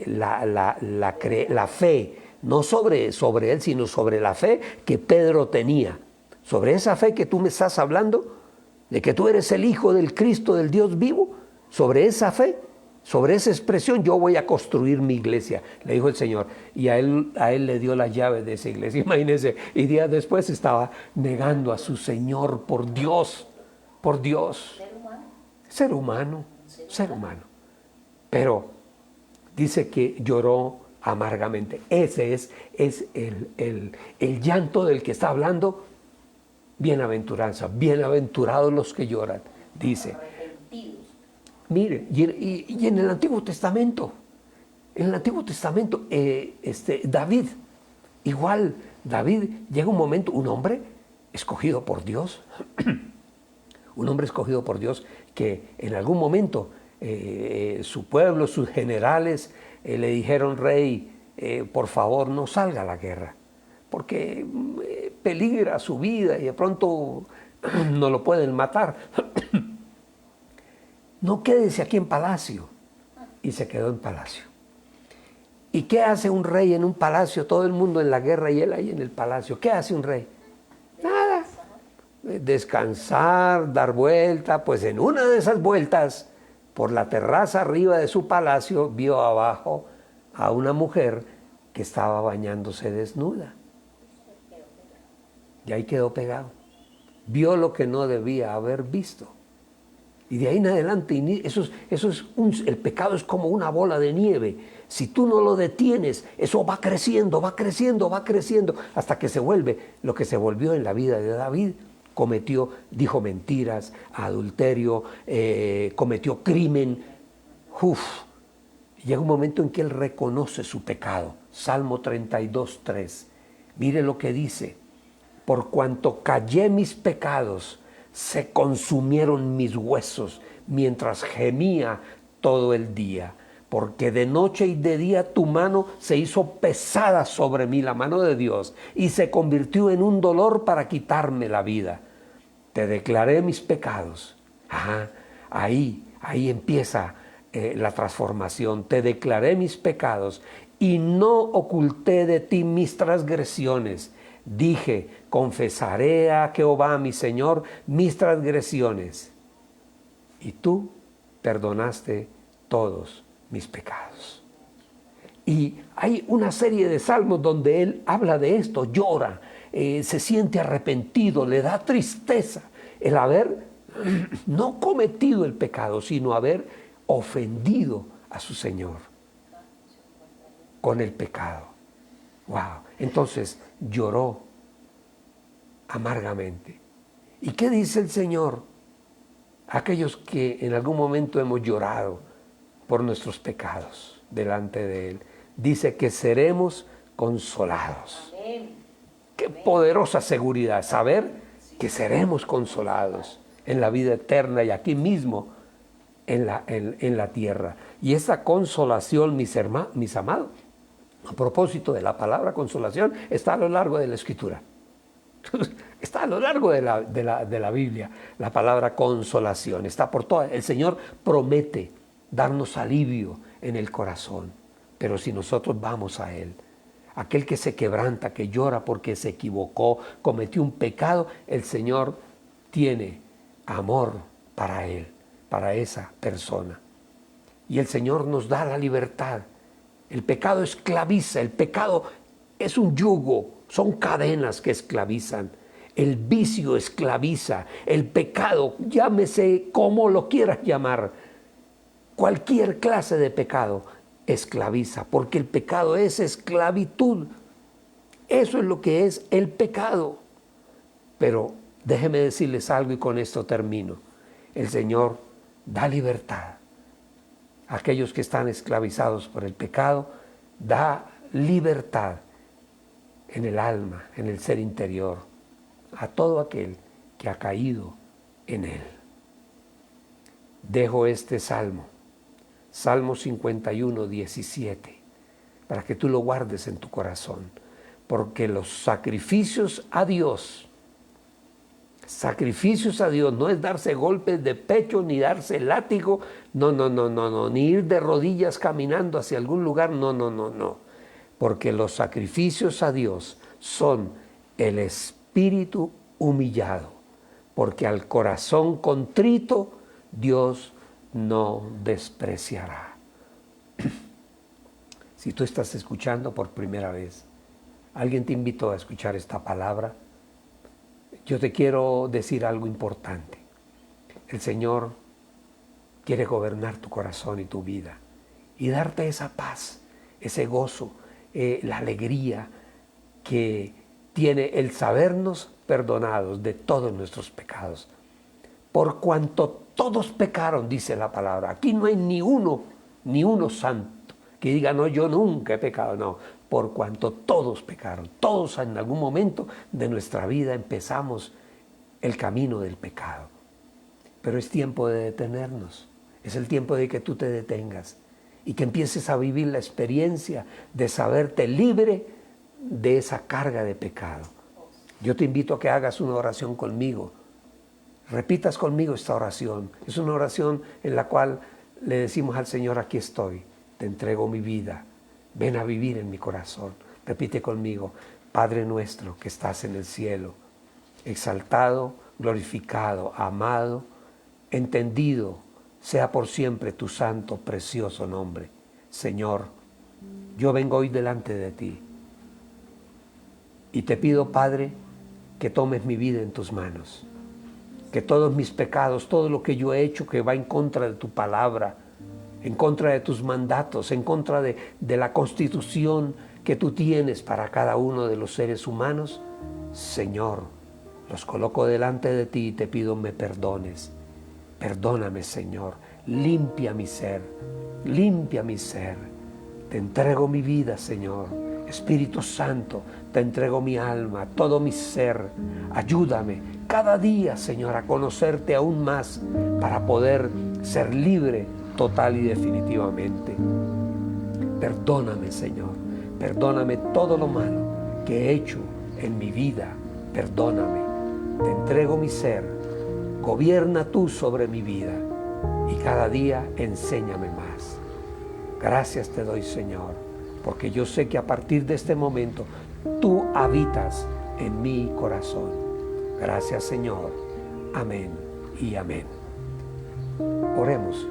la fe, no sobre él, sino sobre la fe que Pedro tenía, sobre esa fe que tú me estás hablando, de que tú eres el Hijo del Cristo, del Dios vivo, sobre esa fe, sobre esa expresión yo voy a construir mi iglesia, le dijo el Señor. Y a él le dio las llaves de esa iglesia, imagínense. Y días después estaba negando a su Señor por Dios. Ser humano. Pero dice que lloró amargamente. Ese es el llanto del que está hablando. Bienaventuranza, bienaventurados los que lloran, dice. Mire, y en el Antiguo Testamento, David, igual, David llega un momento, un hombre escogido por Dios, que en algún momento su pueblo, sus generales le dijeron, rey, por favor no salga a la guerra, porque peligra su vida y de pronto no lo pueden matar. No, quédese aquí en palacio. Y se quedó en palacio. ¿Y qué hace un rey en un palacio? Todo el mundo en la guerra y él ahí en el palacio. ¿Qué hace un rey? Nada. Descansar, dar vuelta. Pues en una de esas vueltas, por la terraza arriba de su palacio, vio abajo a una mujer que estaba bañándose desnuda. Y ahí quedó pegado. Vio lo que no debía haber visto. Y de ahí en adelante, el pecado es como una bola de nieve. Si tú no lo detienes, eso va creciendo, hasta que se vuelve lo que se volvió en la vida de David. Dijo mentiras, adulterio, cometió crimen. Llega un momento en que él reconoce su pecado. Salmo 32, 3. Mire lo que dice. Por cuanto callé mis pecados, se consumieron mis huesos mientras gemía todo el día, porque de noche y de día tu mano se hizo pesada sobre mí, la mano de Dios, y se convirtió en un dolor para quitarme la vida. Te declaré mis pecados. Ahí empieza la transformación. Te declaré mis pecados y no oculté de ti mis transgresiones. Dije, confesaré a Jehová mi Señor mis transgresiones, y tú perdonaste todos mis pecados. Y hay una serie de salmos donde él habla de esto, llora, se siente arrepentido, le da tristeza el haber no cometido el pecado, sino haber ofendido a su Señor con el pecado. Wow. Entonces lloró amargamente. ¿Y qué dice el Señor? aquellos que en algún momento hemos llorado por nuestros pecados delante de Él. Dice que seremos consolados. Amén. Qué poderosa seguridad, saber que seremos consolados en la vida eterna y aquí mismo en la tierra. Y esa consolación, mis amados, a propósito de la palabra consolación, está a lo largo de la Escritura. Está a lo largo de la Biblia, la palabra consolación. Está por toda. El Señor promete darnos alivio en el corazón, pero si nosotros vamos a Él, aquel que se quebranta, que llora porque se equivocó, cometió un pecado, el Señor tiene amor para él, para esa persona. Y el Señor nos da la libertad. El pecado esclaviza, el pecado es un yugo, son cadenas que esclavizan. El vicio esclaviza, el pecado, llámese como lo quieras llamar, cualquier clase de pecado esclaviza, porque el pecado es esclavitud. Eso es lo que es el pecado. Pero déjeme decirles algo y con esto termino. El Señor da libertad a aquellos que están esclavizados por el pecado, da libertad en el alma, en el ser interior, a todo aquel que ha caído en Él. Dejo este salmo, Salmo 51, 17, para que tú lo guardes en tu corazón, porque los sacrificios a Dios no es darse golpes de pecho, ni darse látigo, no, ni ir de rodillas caminando hacia algún lugar, no, porque los sacrificios a Dios son el espíritu humillado, porque al corazón contrito Dios no despreciará. Si tú estás escuchando por primera vez, alguien te invitó a escuchar esta palabra, yo te quiero decir algo importante. El Señor quiere gobernar tu corazón y tu vida y darte esa paz, ese gozo, la alegría que tiene el sabernos perdonados de todos nuestros pecados. Por cuanto todos pecaron, dice la palabra. Aquí no hay ni uno santo que diga, no, yo nunca he pecado. No, por cuanto todos pecaron. Todos en algún momento de nuestra vida empezamos el camino del pecado. Pero es tiempo de detenernos. Es el tiempo de que tú te detengas y que empieces a vivir la experiencia de saberte libre de esa carga de pecado. Yo te invito a que hagas una oración conmigo. Repitas conmigo esta oración. Es una oración en la cual le decimos al Señor, aquí estoy, te entrego mi vida, ven a vivir en mi corazón. Repite conmigo, Padre nuestro que estás en el cielo, exaltado, glorificado, amado, entendido, sea por siempre tu santo, precioso nombre. Señor, yo vengo hoy delante de ti y te pido, Padre, que tomes mi vida en tus manos. Que todos mis pecados, todo lo que yo he hecho que va en contra de tu palabra, en contra de tus mandatos, en contra de la constitución que tú tienes para cada uno de los seres humanos, Señor, los coloco delante de ti y te pido me perdones. Perdóname, Señor, limpia mi ser, te entrego mi vida, Señor. Espíritu Santo, te entrego mi alma, todo mi ser. Ayúdame cada día, Señor, a conocerte aún más para poder ser libre total y definitivamente. Perdóname, Señor. Perdóname todo lo malo que he hecho en mi vida. Perdóname. Te entrego mi ser. Gobierna tú sobre mi vida y cada día enséñame más. Gracias te doy, Señor, porque yo sé que a partir de este momento tú habitas en mi corazón. Gracias, Señor. Amén y amén. Oremos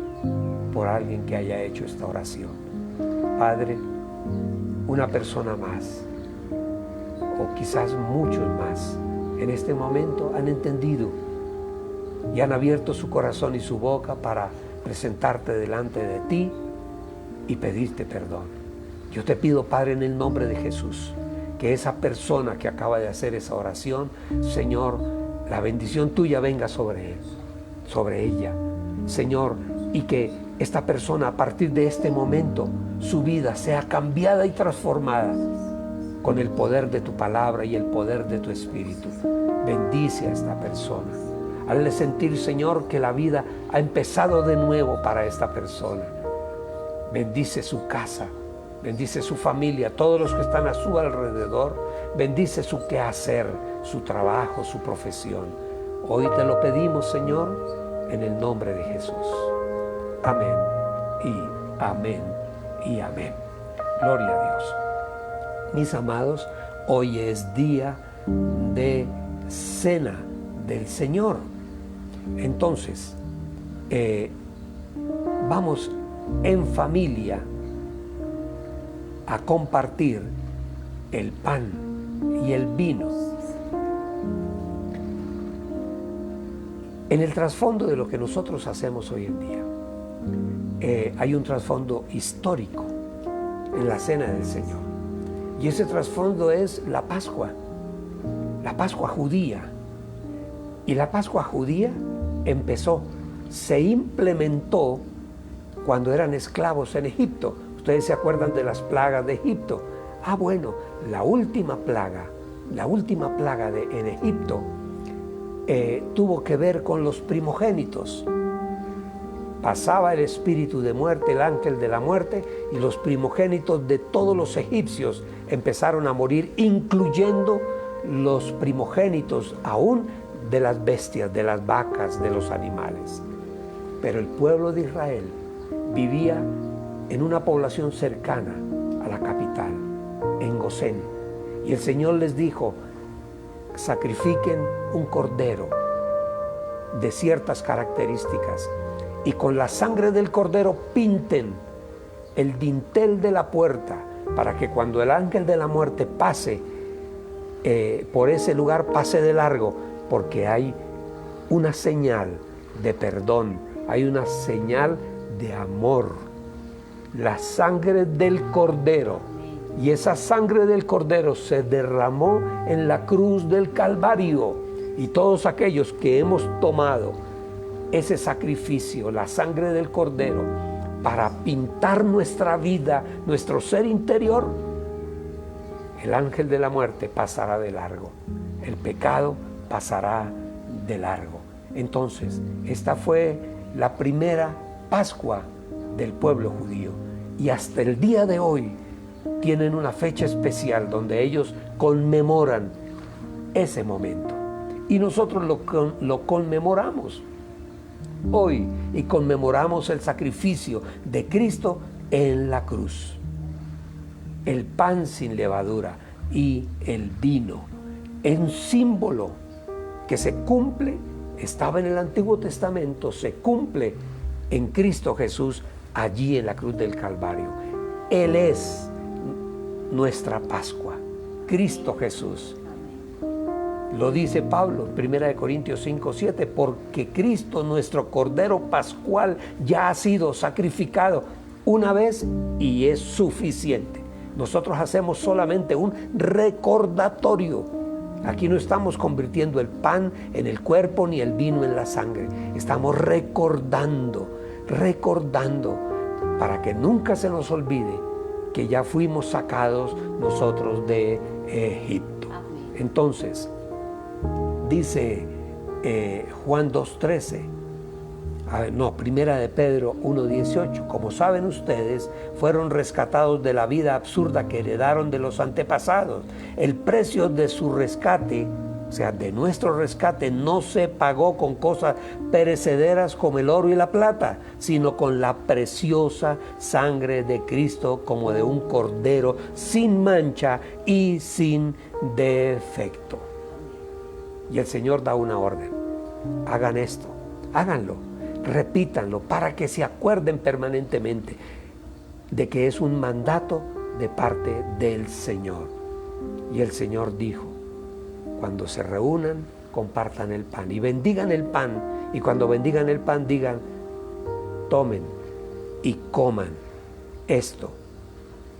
por alguien que haya hecho esta oración. Padre, una persona más, o quizás muchos más, en este momento han entendido y han abierto su corazón y su boca para presentarte delante de ti y pedirte perdón. Yo te pido, Padre, en el nombre de Jesús, que esa persona que acaba de hacer esa oración, Señor, la bendición tuya venga sobre él. sobre ella, Señor, y que esta persona a partir de este momento su vida sea cambiada y transformada con el poder de tu palabra y el poder de tu Espíritu. Bendice a esta persona. Hazle sentir, Señor, que la vida ha empezado de nuevo para esta persona. Bendice su casa, bendice su familia, todos los que están a su alrededor. Bendice su quehacer, su trabajo, su profesión. Hoy te lo pedimos, Señor, en el nombre de Jesús. Amén y amén y amén. Gloria a Dios. Mis amados, hoy es día de cena del Señor. Entonces, vamos en familia a compartir el pan y el vino. En el trasfondo de lo que nosotros hacemos hoy en día, hay un trasfondo histórico en la cena del Señor. Y ese trasfondo es la Pascua judía. Y la Pascua judía se implementó cuando eran esclavos en Egipto. Ustedes se acuerdan de las plagas de Egipto. Bueno, la última plaga en Egipto tuvo que ver con los primogénitos. Pasaba el espíritu de muerte, el ángel de la muerte, y los primogénitos de todos los egipcios empezaron a morir, incluyendo los primogénitos aún de las bestias, de las vacas, de los animales. Pero el pueblo de Israel vivía en una población cercana a la capital, en Gosén. Y el Señor les dijo: sacrifiquen un cordero de ciertas características y con la sangre del cordero pinten el dintel de la puerta, para que cuando el ángel de la muerte pase por ese lugar, pase de largo, porque hay una señal de perdón, hay una señal de amor. La sangre del cordero, y esa sangre del cordero se derramó en la cruz del Calvario, y todos aquellos que hemos tomado ese sacrificio, la sangre del cordero, para pintar nuestra vida, nuestro ser interior, el ángel de la muerte pasará de largo, el pecado pasará de largo. Entonces, esta fue la primera Pascua del pueblo judío, y hasta el día de hoy tienen una fecha especial donde ellos conmemoran ese momento, y nosotros lo conmemoramos hoy, y conmemoramos el sacrificio de Cristo en la cruz. El pan sin levadura y el vino, en símbolo que se cumple, estaba en el Antiguo Testamento, se cumple en Cristo Jesús, allí en la cruz del Calvario. Él es nuestra Pascua, Cristo Jesús. Lo dice Pablo, 1 Corintios 5:7, porque Cristo, nuestro Cordero Pascual, ya ha sido sacrificado una vez y es suficiente. Nosotros hacemos solamente un recordatorio. Aquí no estamos convirtiendo el pan en el cuerpo ni el vino en la sangre. Estamos recordando para que nunca se nos olvide que ya fuimos sacados nosotros de Egipto. Entonces, dice Juan 2:13, primera de Pedro 1:18, como saben ustedes, fueron rescatados de la vida absurda que heredaron de los antepasados. El precio de su rescate, o sea, de nuestro rescate, no se pagó con cosas perecederas como el oro y la plata, sino con la preciosa sangre de Cristo, como de un cordero sin mancha y sin defecto. Y el Señor da una orden: hagan esto, háganlo, repítanlo, para que se acuerden permanentemente de que es un mandato de parte del Señor. Y el Señor dijo: cuando se reúnan, compartan el pan y bendigan el pan, y cuando bendigan el pan digan: tomen y coman esto,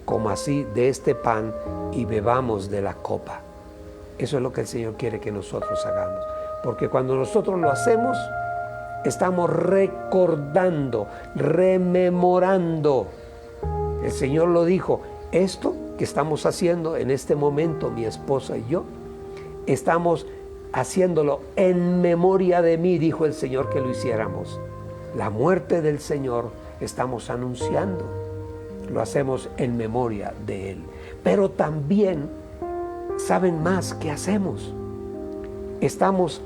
como así de este pan, y bebamos de la copa. Eso es lo que el Señor quiere que nosotros hagamos, porque cuando nosotros lo hacemos, estamos recordando, rememorando. El Señor lo dijo, esto que estamos haciendo en este momento, mi esposa y yo, estamos haciéndolo en memoria de mí, dijo el Señor que lo hiciéramos. La muerte del Señor estamos anunciando, lo hacemos en memoria de Él. Pero también, ¿saben más qué hacemos? Estamos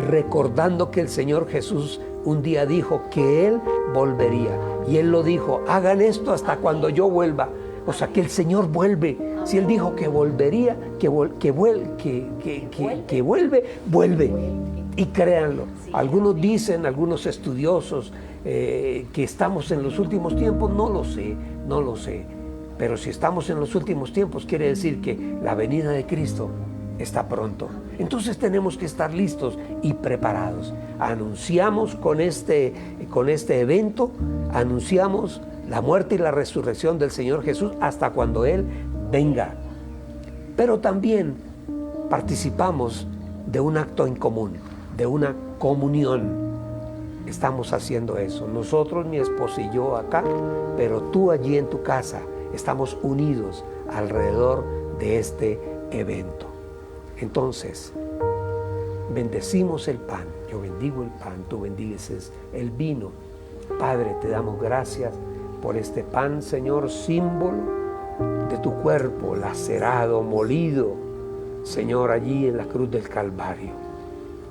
recordando que el Señor Jesús un día dijo que Él volvería. Y Él lo dijo, hagan esto hasta cuando yo vuelva. O sea, que el Señor vuelve. Si Él dijo que volvería, que vuelve, vuelve. Y créanlo. Algunos dicen, algunos estudiosos, que estamos en los últimos tiempos. No lo sé. Pero si estamos en los últimos tiempos, quiere decir que la venida de Cristo está pronto. Entonces tenemos que estar listos y preparados. Anunciamos con este evento, anunciamos la muerte y la resurrección del Señor Jesús hasta cuando Él venga. Pero también participamos de un acto en común, de una comunión. Estamos haciendo eso. Nosotros, mi esposa y yo acá, pero tú allí en tu casa, estamos unidos alrededor de este evento. Entonces, bendecimos el pan. Yo bendigo el pan, tú bendices el vino. Padre, te damos gracias por este pan, Señor, símbolo de tu cuerpo lacerado, molido, Señor, allí en la cruz del Calvario.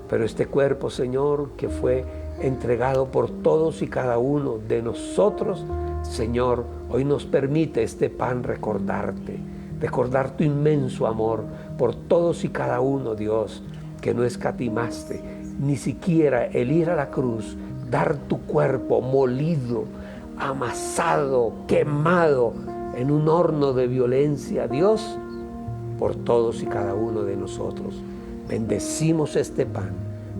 Pero este cuerpo, Señor, que fue entregado por todos y cada uno de nosotros, Señor, hoy nos permite este pan recordar tu inmenso amor por todos y cada uno, Dios, que no escatimaste, ni siquiera el ir a la cruz, dar tu cuerpo molido, amasado, quemado en un horno de violencia, Dios, por todos y cada uno de nosotros. Bendecimos este pan,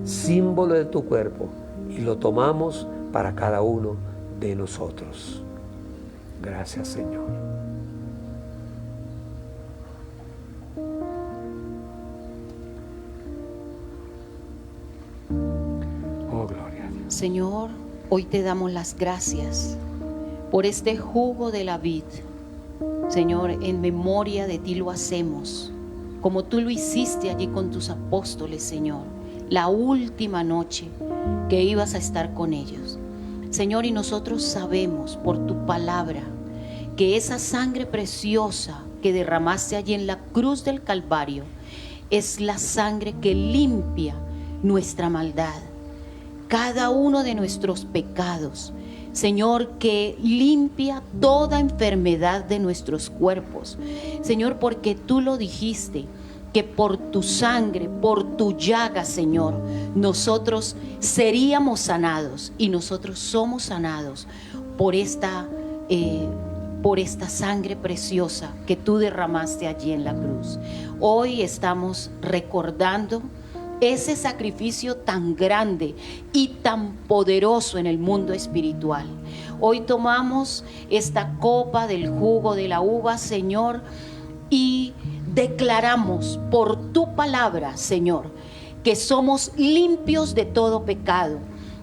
símbolo de tu cuerpo, y lo tomamos para cada uno de nosotros. Gracias, Señor. Oh, gloria a Dios. Señor, hoy te damos las gracias por este jugo de la vid. Señor, en memoria de ti lo hacemos, como tú lo hiciste allí con tus apóstoles, Señor, la última noche que ibas a estar con ellos. Señor, y nosotros sabemos por tu palabra que esa sangre preciosa que derramaste allí en la cruz del Calvario es la sangre que limpia nuestra maldad, cada uno de nuestros pecados, Señor, que limpia toda enfermedad de nuestros cuerpos, Señor, porque tú lo dijiste, que por tu sangre, por tu llaga, Señor, nosotros seríamos sanados, y nosotros somos sanados por esta sangre preciosa que tú derramaste allí en la cruz. Hoy estamos recordando ese sacrificio tan grande y tan poderoso en el mundo espiritual. Hoy tomamos esta copa del jugo de la uva, Señor, y declaramos por tu palabra, Señor, que somos limpios de todo pecado,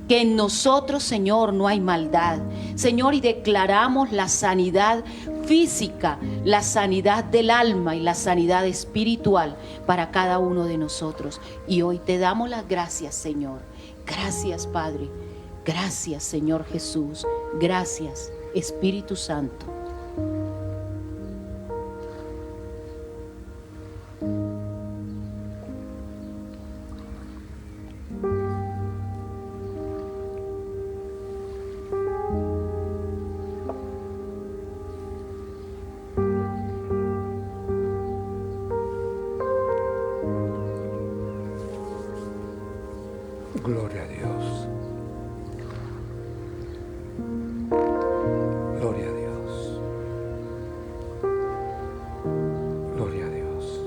que en nosotros, Señor, no hay maldad, Señor, y declaramos la sanidad física, la sanidad del alma y la sanidad espiritual para cada uno de nosotros. Y hoy te damos las gracias, Señor. Gracias, Padre. Gracias, Señor Jesús. Gracias, Espíritu Santo. Gloria a Dios. Gloria a Dios. Gloria a Dios.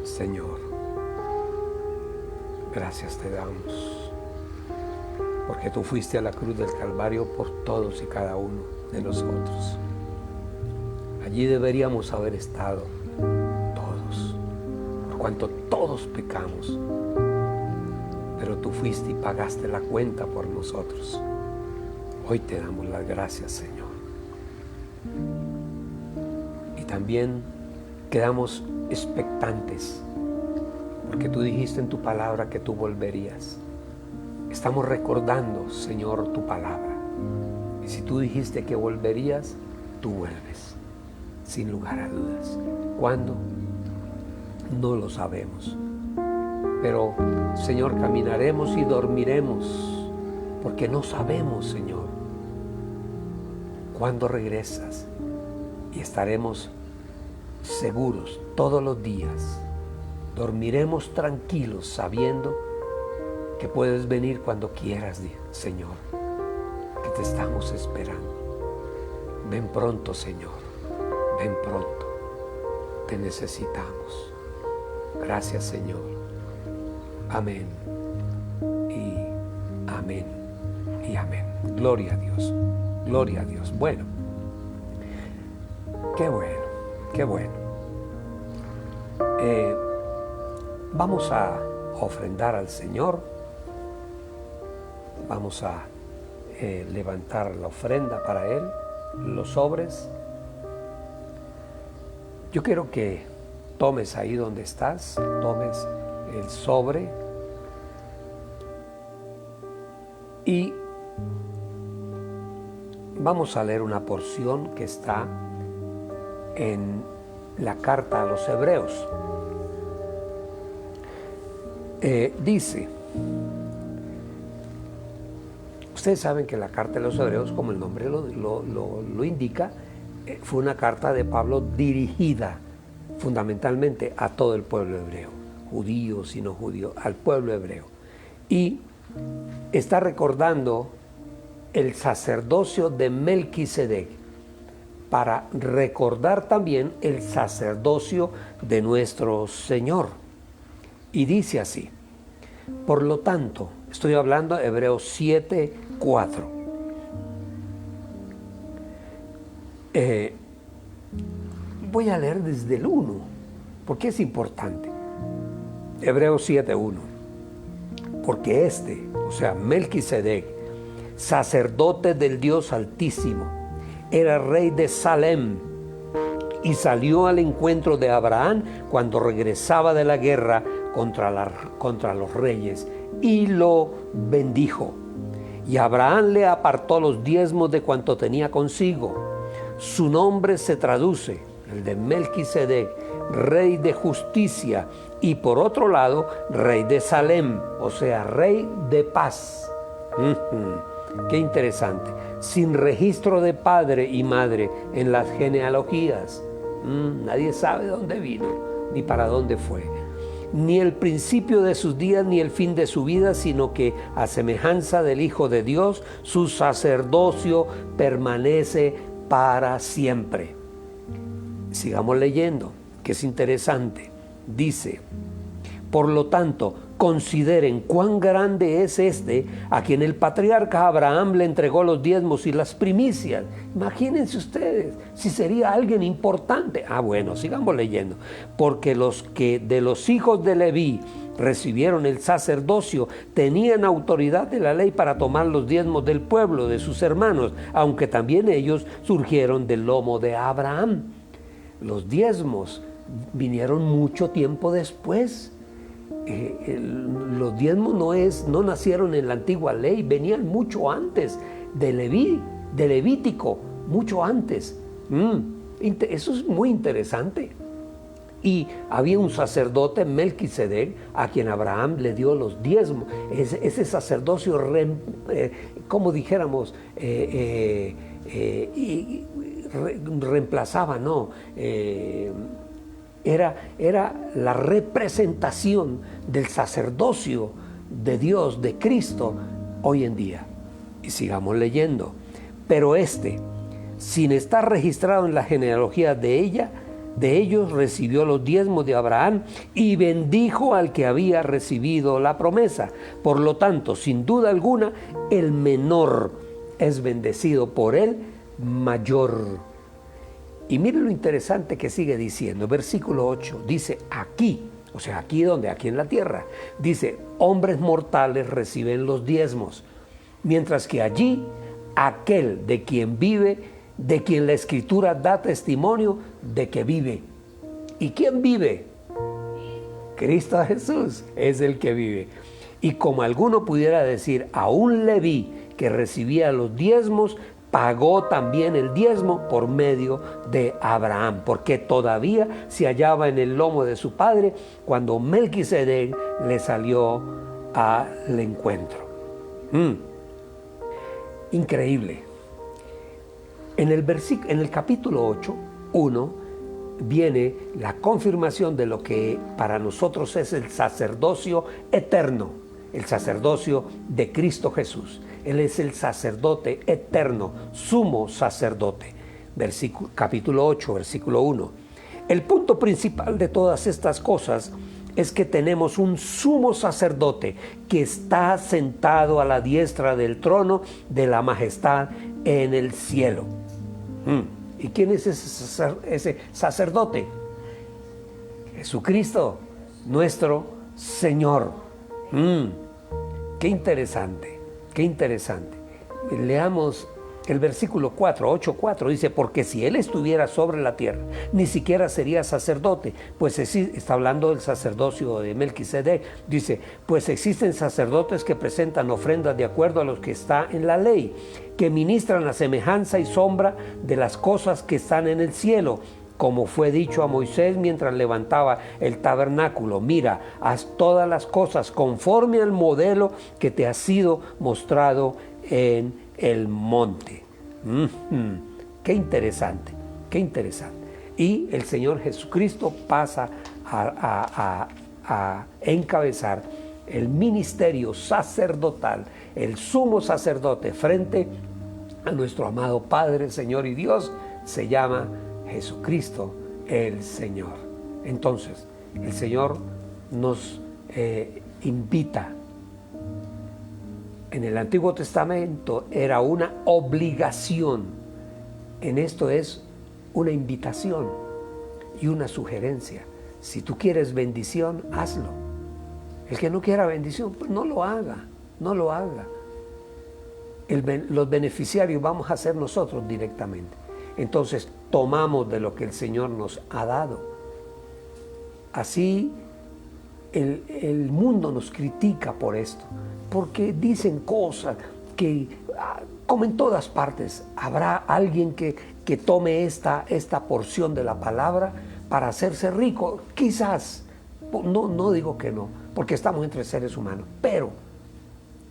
Señor, gracias te damos, porque tú fuiste a la cruz del Calvario por todos y cada uno de nosotros. Allí deberíamos haber estado todos, por cuanto todos pecamos. pero tú fuiste y pagaste la cuenta por nosotros. Hoy te damos las gracias, Señor. Y también quedamos expectantes, porque tú dijiste en tu palabra que tú volverías. Estamos recordando, Señor, tu palabra. Y si tú dijiste que volverías, tú vuelves, sin lugar a dudas. ¿Cuándo? No lo sabemos. Pero, Señor, caminaremos y dormiremos, porque no sabemos, Señor, cuándo regresas. Y estaremos seguros todos los días. Dormiremos tranquilos sabiendo que puedes venir cuando quieras, Señor, que te estamos esperando. Ven pronto, Señor, ven pronto. Te necesitamos. Gracias, Señor. Amén y amén y amén. Gloria a Dios, gloria a Dios. Bueno, qué bueno, qué bueno. Vamos a ofrendar al Señor. Vamos a levantar la ofrenda para Él, los sobres. Yo quiero que tomes ahí donde estás, tomes el sobre y vamos a leer una porción que está en la carta a los Hebreos. Dice, ustedes saben que la carta de los Hebreos, como el nombre lo indica, fue una carta de Pablo dirigida fundamentalmente a todo el pueblo hebreo, judíos y no judíos, al pueblo hebreo. Y está recordando el sacerdocio de Melquisedec para recordar también el sacerdocio de nuestro Señor. Y dice así: por lo tanto, estoy hablando de Hebreos 7:4. Voy a leer desde el 1, porque es importante. Hebreos 7:1. Porque o sea, Melquisedec, sacerdote del Dios Altísimo, era rey de Salem y salió al encuentro de Abraham cuando regresaba de la guerra contra los reyes y lo bendijo. Y Abraham le apartó los diezmos de cuanto tenía consigo. Su nombre se traduce, el de Melquisedec, rey de justicia, y por otro lado, rey de Salem, o sea, rey de paz. Qué interesante. Sin registro de padre y madre en las genealogías. Nadie sabe de dónde vino, ni para dónde fue. Ni el principio de sus días, ni el fin de su vida, sino que a semejanza del Hijo de Dios, su sacerdocio permanece para siempre. Sigamos leyendo, que es interesante. Dice, por lo tanto, consideren cuán grande es a quien el patriarca Abraham le entregó los diezmos y las primicias. Imagínense ustedes, si sería alguien importante. Bueno, sigamos leyendo. Porque los que de los hijos de Leví recibieron el sacerdocio tenían autoridad de la ley para tomar los diezmos del pueblo, de sus hermanos, aunque también ellos surgieron del lomo de Abraham. Los diezmos vinieron mucho tiempo después. Los diezmos no nacieron en la antigua ley, venían mucho antes de Levítico, mucho antes. Eso es muy interesante. Y había un sacerdote, Melquisedec, a quien Abraham le dio los diezmos. Ese sacerdocio, como dijéramos, reemplazaba, era la representación del sacerdocio de Dios, de Cristo, hoy en día. Y sigamos leyendo. Pero sin estar registrado en la genealogía de ellos, recibió los diezmos de Abraham y bendijo al que había recibido la promesa. Por lo tanto, sin duda alguna, el menor es bendecido por el mayor. Y mire lo interesante que sigue diciendo, versículo 8, dice, aquí, O sea, aquí en la tierra. Dice, hombres mortales reciben los diezmos, mientras que allí aquel de quien vive, de quien la Escritura da testimonio de que vive. ¿Y quién vive? Cristo Jesús es el que vive. Y como alguno pudiera decir, a un Leví que recibía los diezmos, pagó también el diezmo por medio de Abraham, porque todavía se hallaba en el lomo de su padre cuando Melquisedec le salió al encuentro. Increíble. En el capítulo 8, 1, viene la confirmación de lo que para nosotros es el sacerdocio eterno, el sacerdocio de Cristo Jesús. Él es el sacerdote eterno, sumo sacerdote. Capítulo 8, versículo 1. El punto principal de todas estas cosas es que tenemos un sumo sacerdote que está sentado a la diestra del trono de la majestad en el cielo. ¿Y quién es ese sacerdote? Jesucristo, nuestro Señor. Qué interesante, qué interesante. Leamos el versículo 4, 8:4, dice, porque si Él estuviera sobre la tierra, ni siquiera sería sacerdote, pues está hablando del sacerdocio de Melquisedec, dice, pues existen sacerdotes que presentan ofrendas de acuerdo a los que está en la ley, que ministran la semejanza y sombra de las cosas que están en el cielo, como fue dicho a Moisés mientras levantaba el tabernáculo, mira, haz todas las cosas conforme al modelo que te ha sido mostrado en el monte. Qué interesante, qué interesante. Y el Señor Jesucristo pasa a encabezar el ministerio sacerdotal, el sumo sacerdote frente a nuestro amado Padre, Señor y Dios, se llama Jesucristo el Señor. Entonces, el Señor nos invita. En el Antiguo Testamento era una obligación. En esto es una invitación y una sugerencia. Si tú quieres bendición, hazlo. El que no quiera bendición, pues no lo haga, no lo haga. Los beneficiarios vamos a ser nosotros directamente. Entonces, tomamos de lo que el Señor nos ha dado. Así, el mundo nos critica por esto, porque dicen cosas que, como en todas partes, habrá alguien que tome esta porción de la palabra para hacerse rico. Quizás, no digo que no, porque estamos entre seres humanos, pero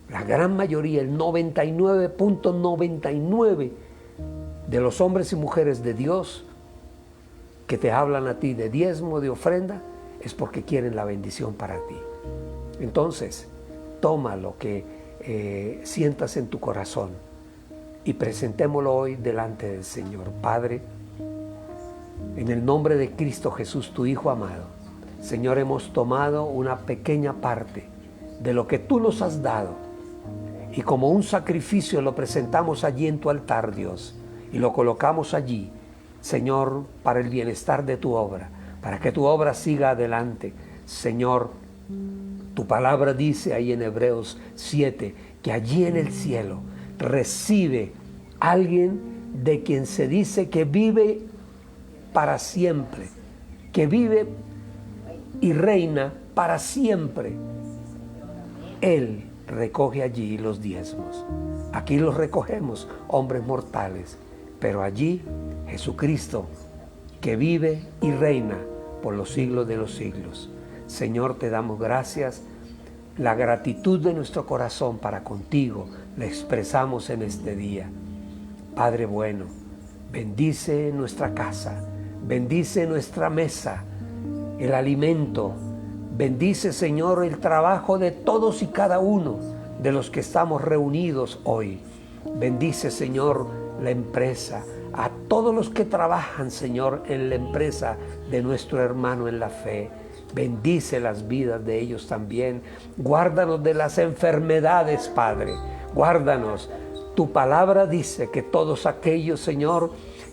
la gran mayoría, el 99.99 de los hombres y mujeres de Dios que te hablan a ti de diezmo, de ofrenda, es porque quieren la bendición para ti. Entonces, toma lo que sientas en tu corazón y presentémoslo hoy delante del Señor. Padre, en el nombre de Cristo Jesús, tu Hijo amado, Señor, hemos tomado una pequeña parte de lo que tú nos has dado y como un sacrificio lo presentamos allí en tu altar, Dios, y lo colocamos allí, Señor, para el bienestar de tu obra, para que tu obra siga adelante. Señor, tu palabra dice ahí en Hebreos 7, que allí en el cielo recibe alguien de quien se dice que vive para siempre, que vive y reina para siempre. Él recoge allí los diezmos. Aquí los recogemos, hombres mortales, pero allí Jesucristo, que vive y reina por los siglos de los siglos. Señor, te damos gracias. La gratitud de nuestro corazón para contigo la expresamos en este día. Padre bueno, bendice nuestra casa, bendice nuestra mesa, el alimento. Bendice, Señor, el trabajo de todos y cada uno de los que estamos reunidos hoy. Bendice, Señor, la empresa, a todos los que trabajan, Señor, en la empresa de nuestro hermano en la fe. Bendice las vidas de ellos también. Guárdanos de las enfermedades, Padre. Guárdanos. Tu palabra dice que todos aquellos, Señor,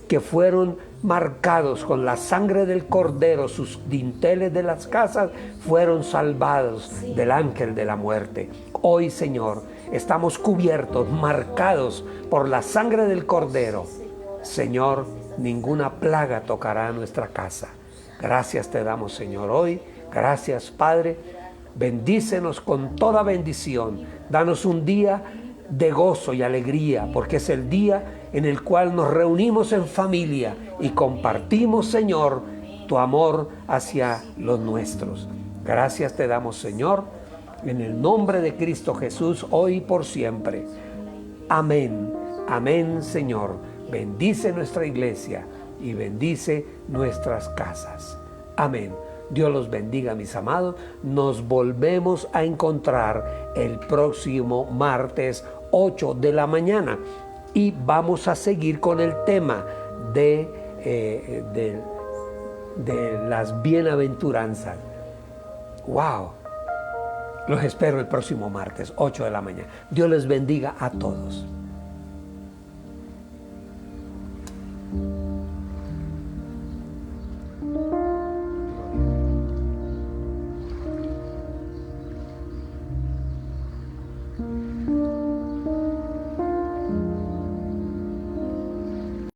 que fueron marcados con la sangre del Cordero, sus dinteles de las casas fueron salvados del ángel de la muerte. Hoy, Señor, estamos cubiertos, marcados por la sangre del Cordero. Señor, ninguna plaga tocará nuestra casa. Gracias te damos, Señor, hoy. Gracias, Padre. Bendícenos con toda bendición. Danos un día de gozo y alegría, porque es el día en el cual nos reunimos en familia y compartimos, Señor, tu amor hacia los nuestros. Gracias te damos, Señor, en el nombre de Cristo Jesús, hoy y por siempre. Amén. Amén, Señor. Bendice nuestra iglesia y bendice nuestras casas. Amén. Dios los bendiga, mis amados. Nos volvemos a encontrar el próximo martes 8 de la mañana y vamos a seguir con el tema de las bienaventuranzas. ¡Wow! Los espero el próximo martes 8 de la mañana. Dios les bendiga a todos.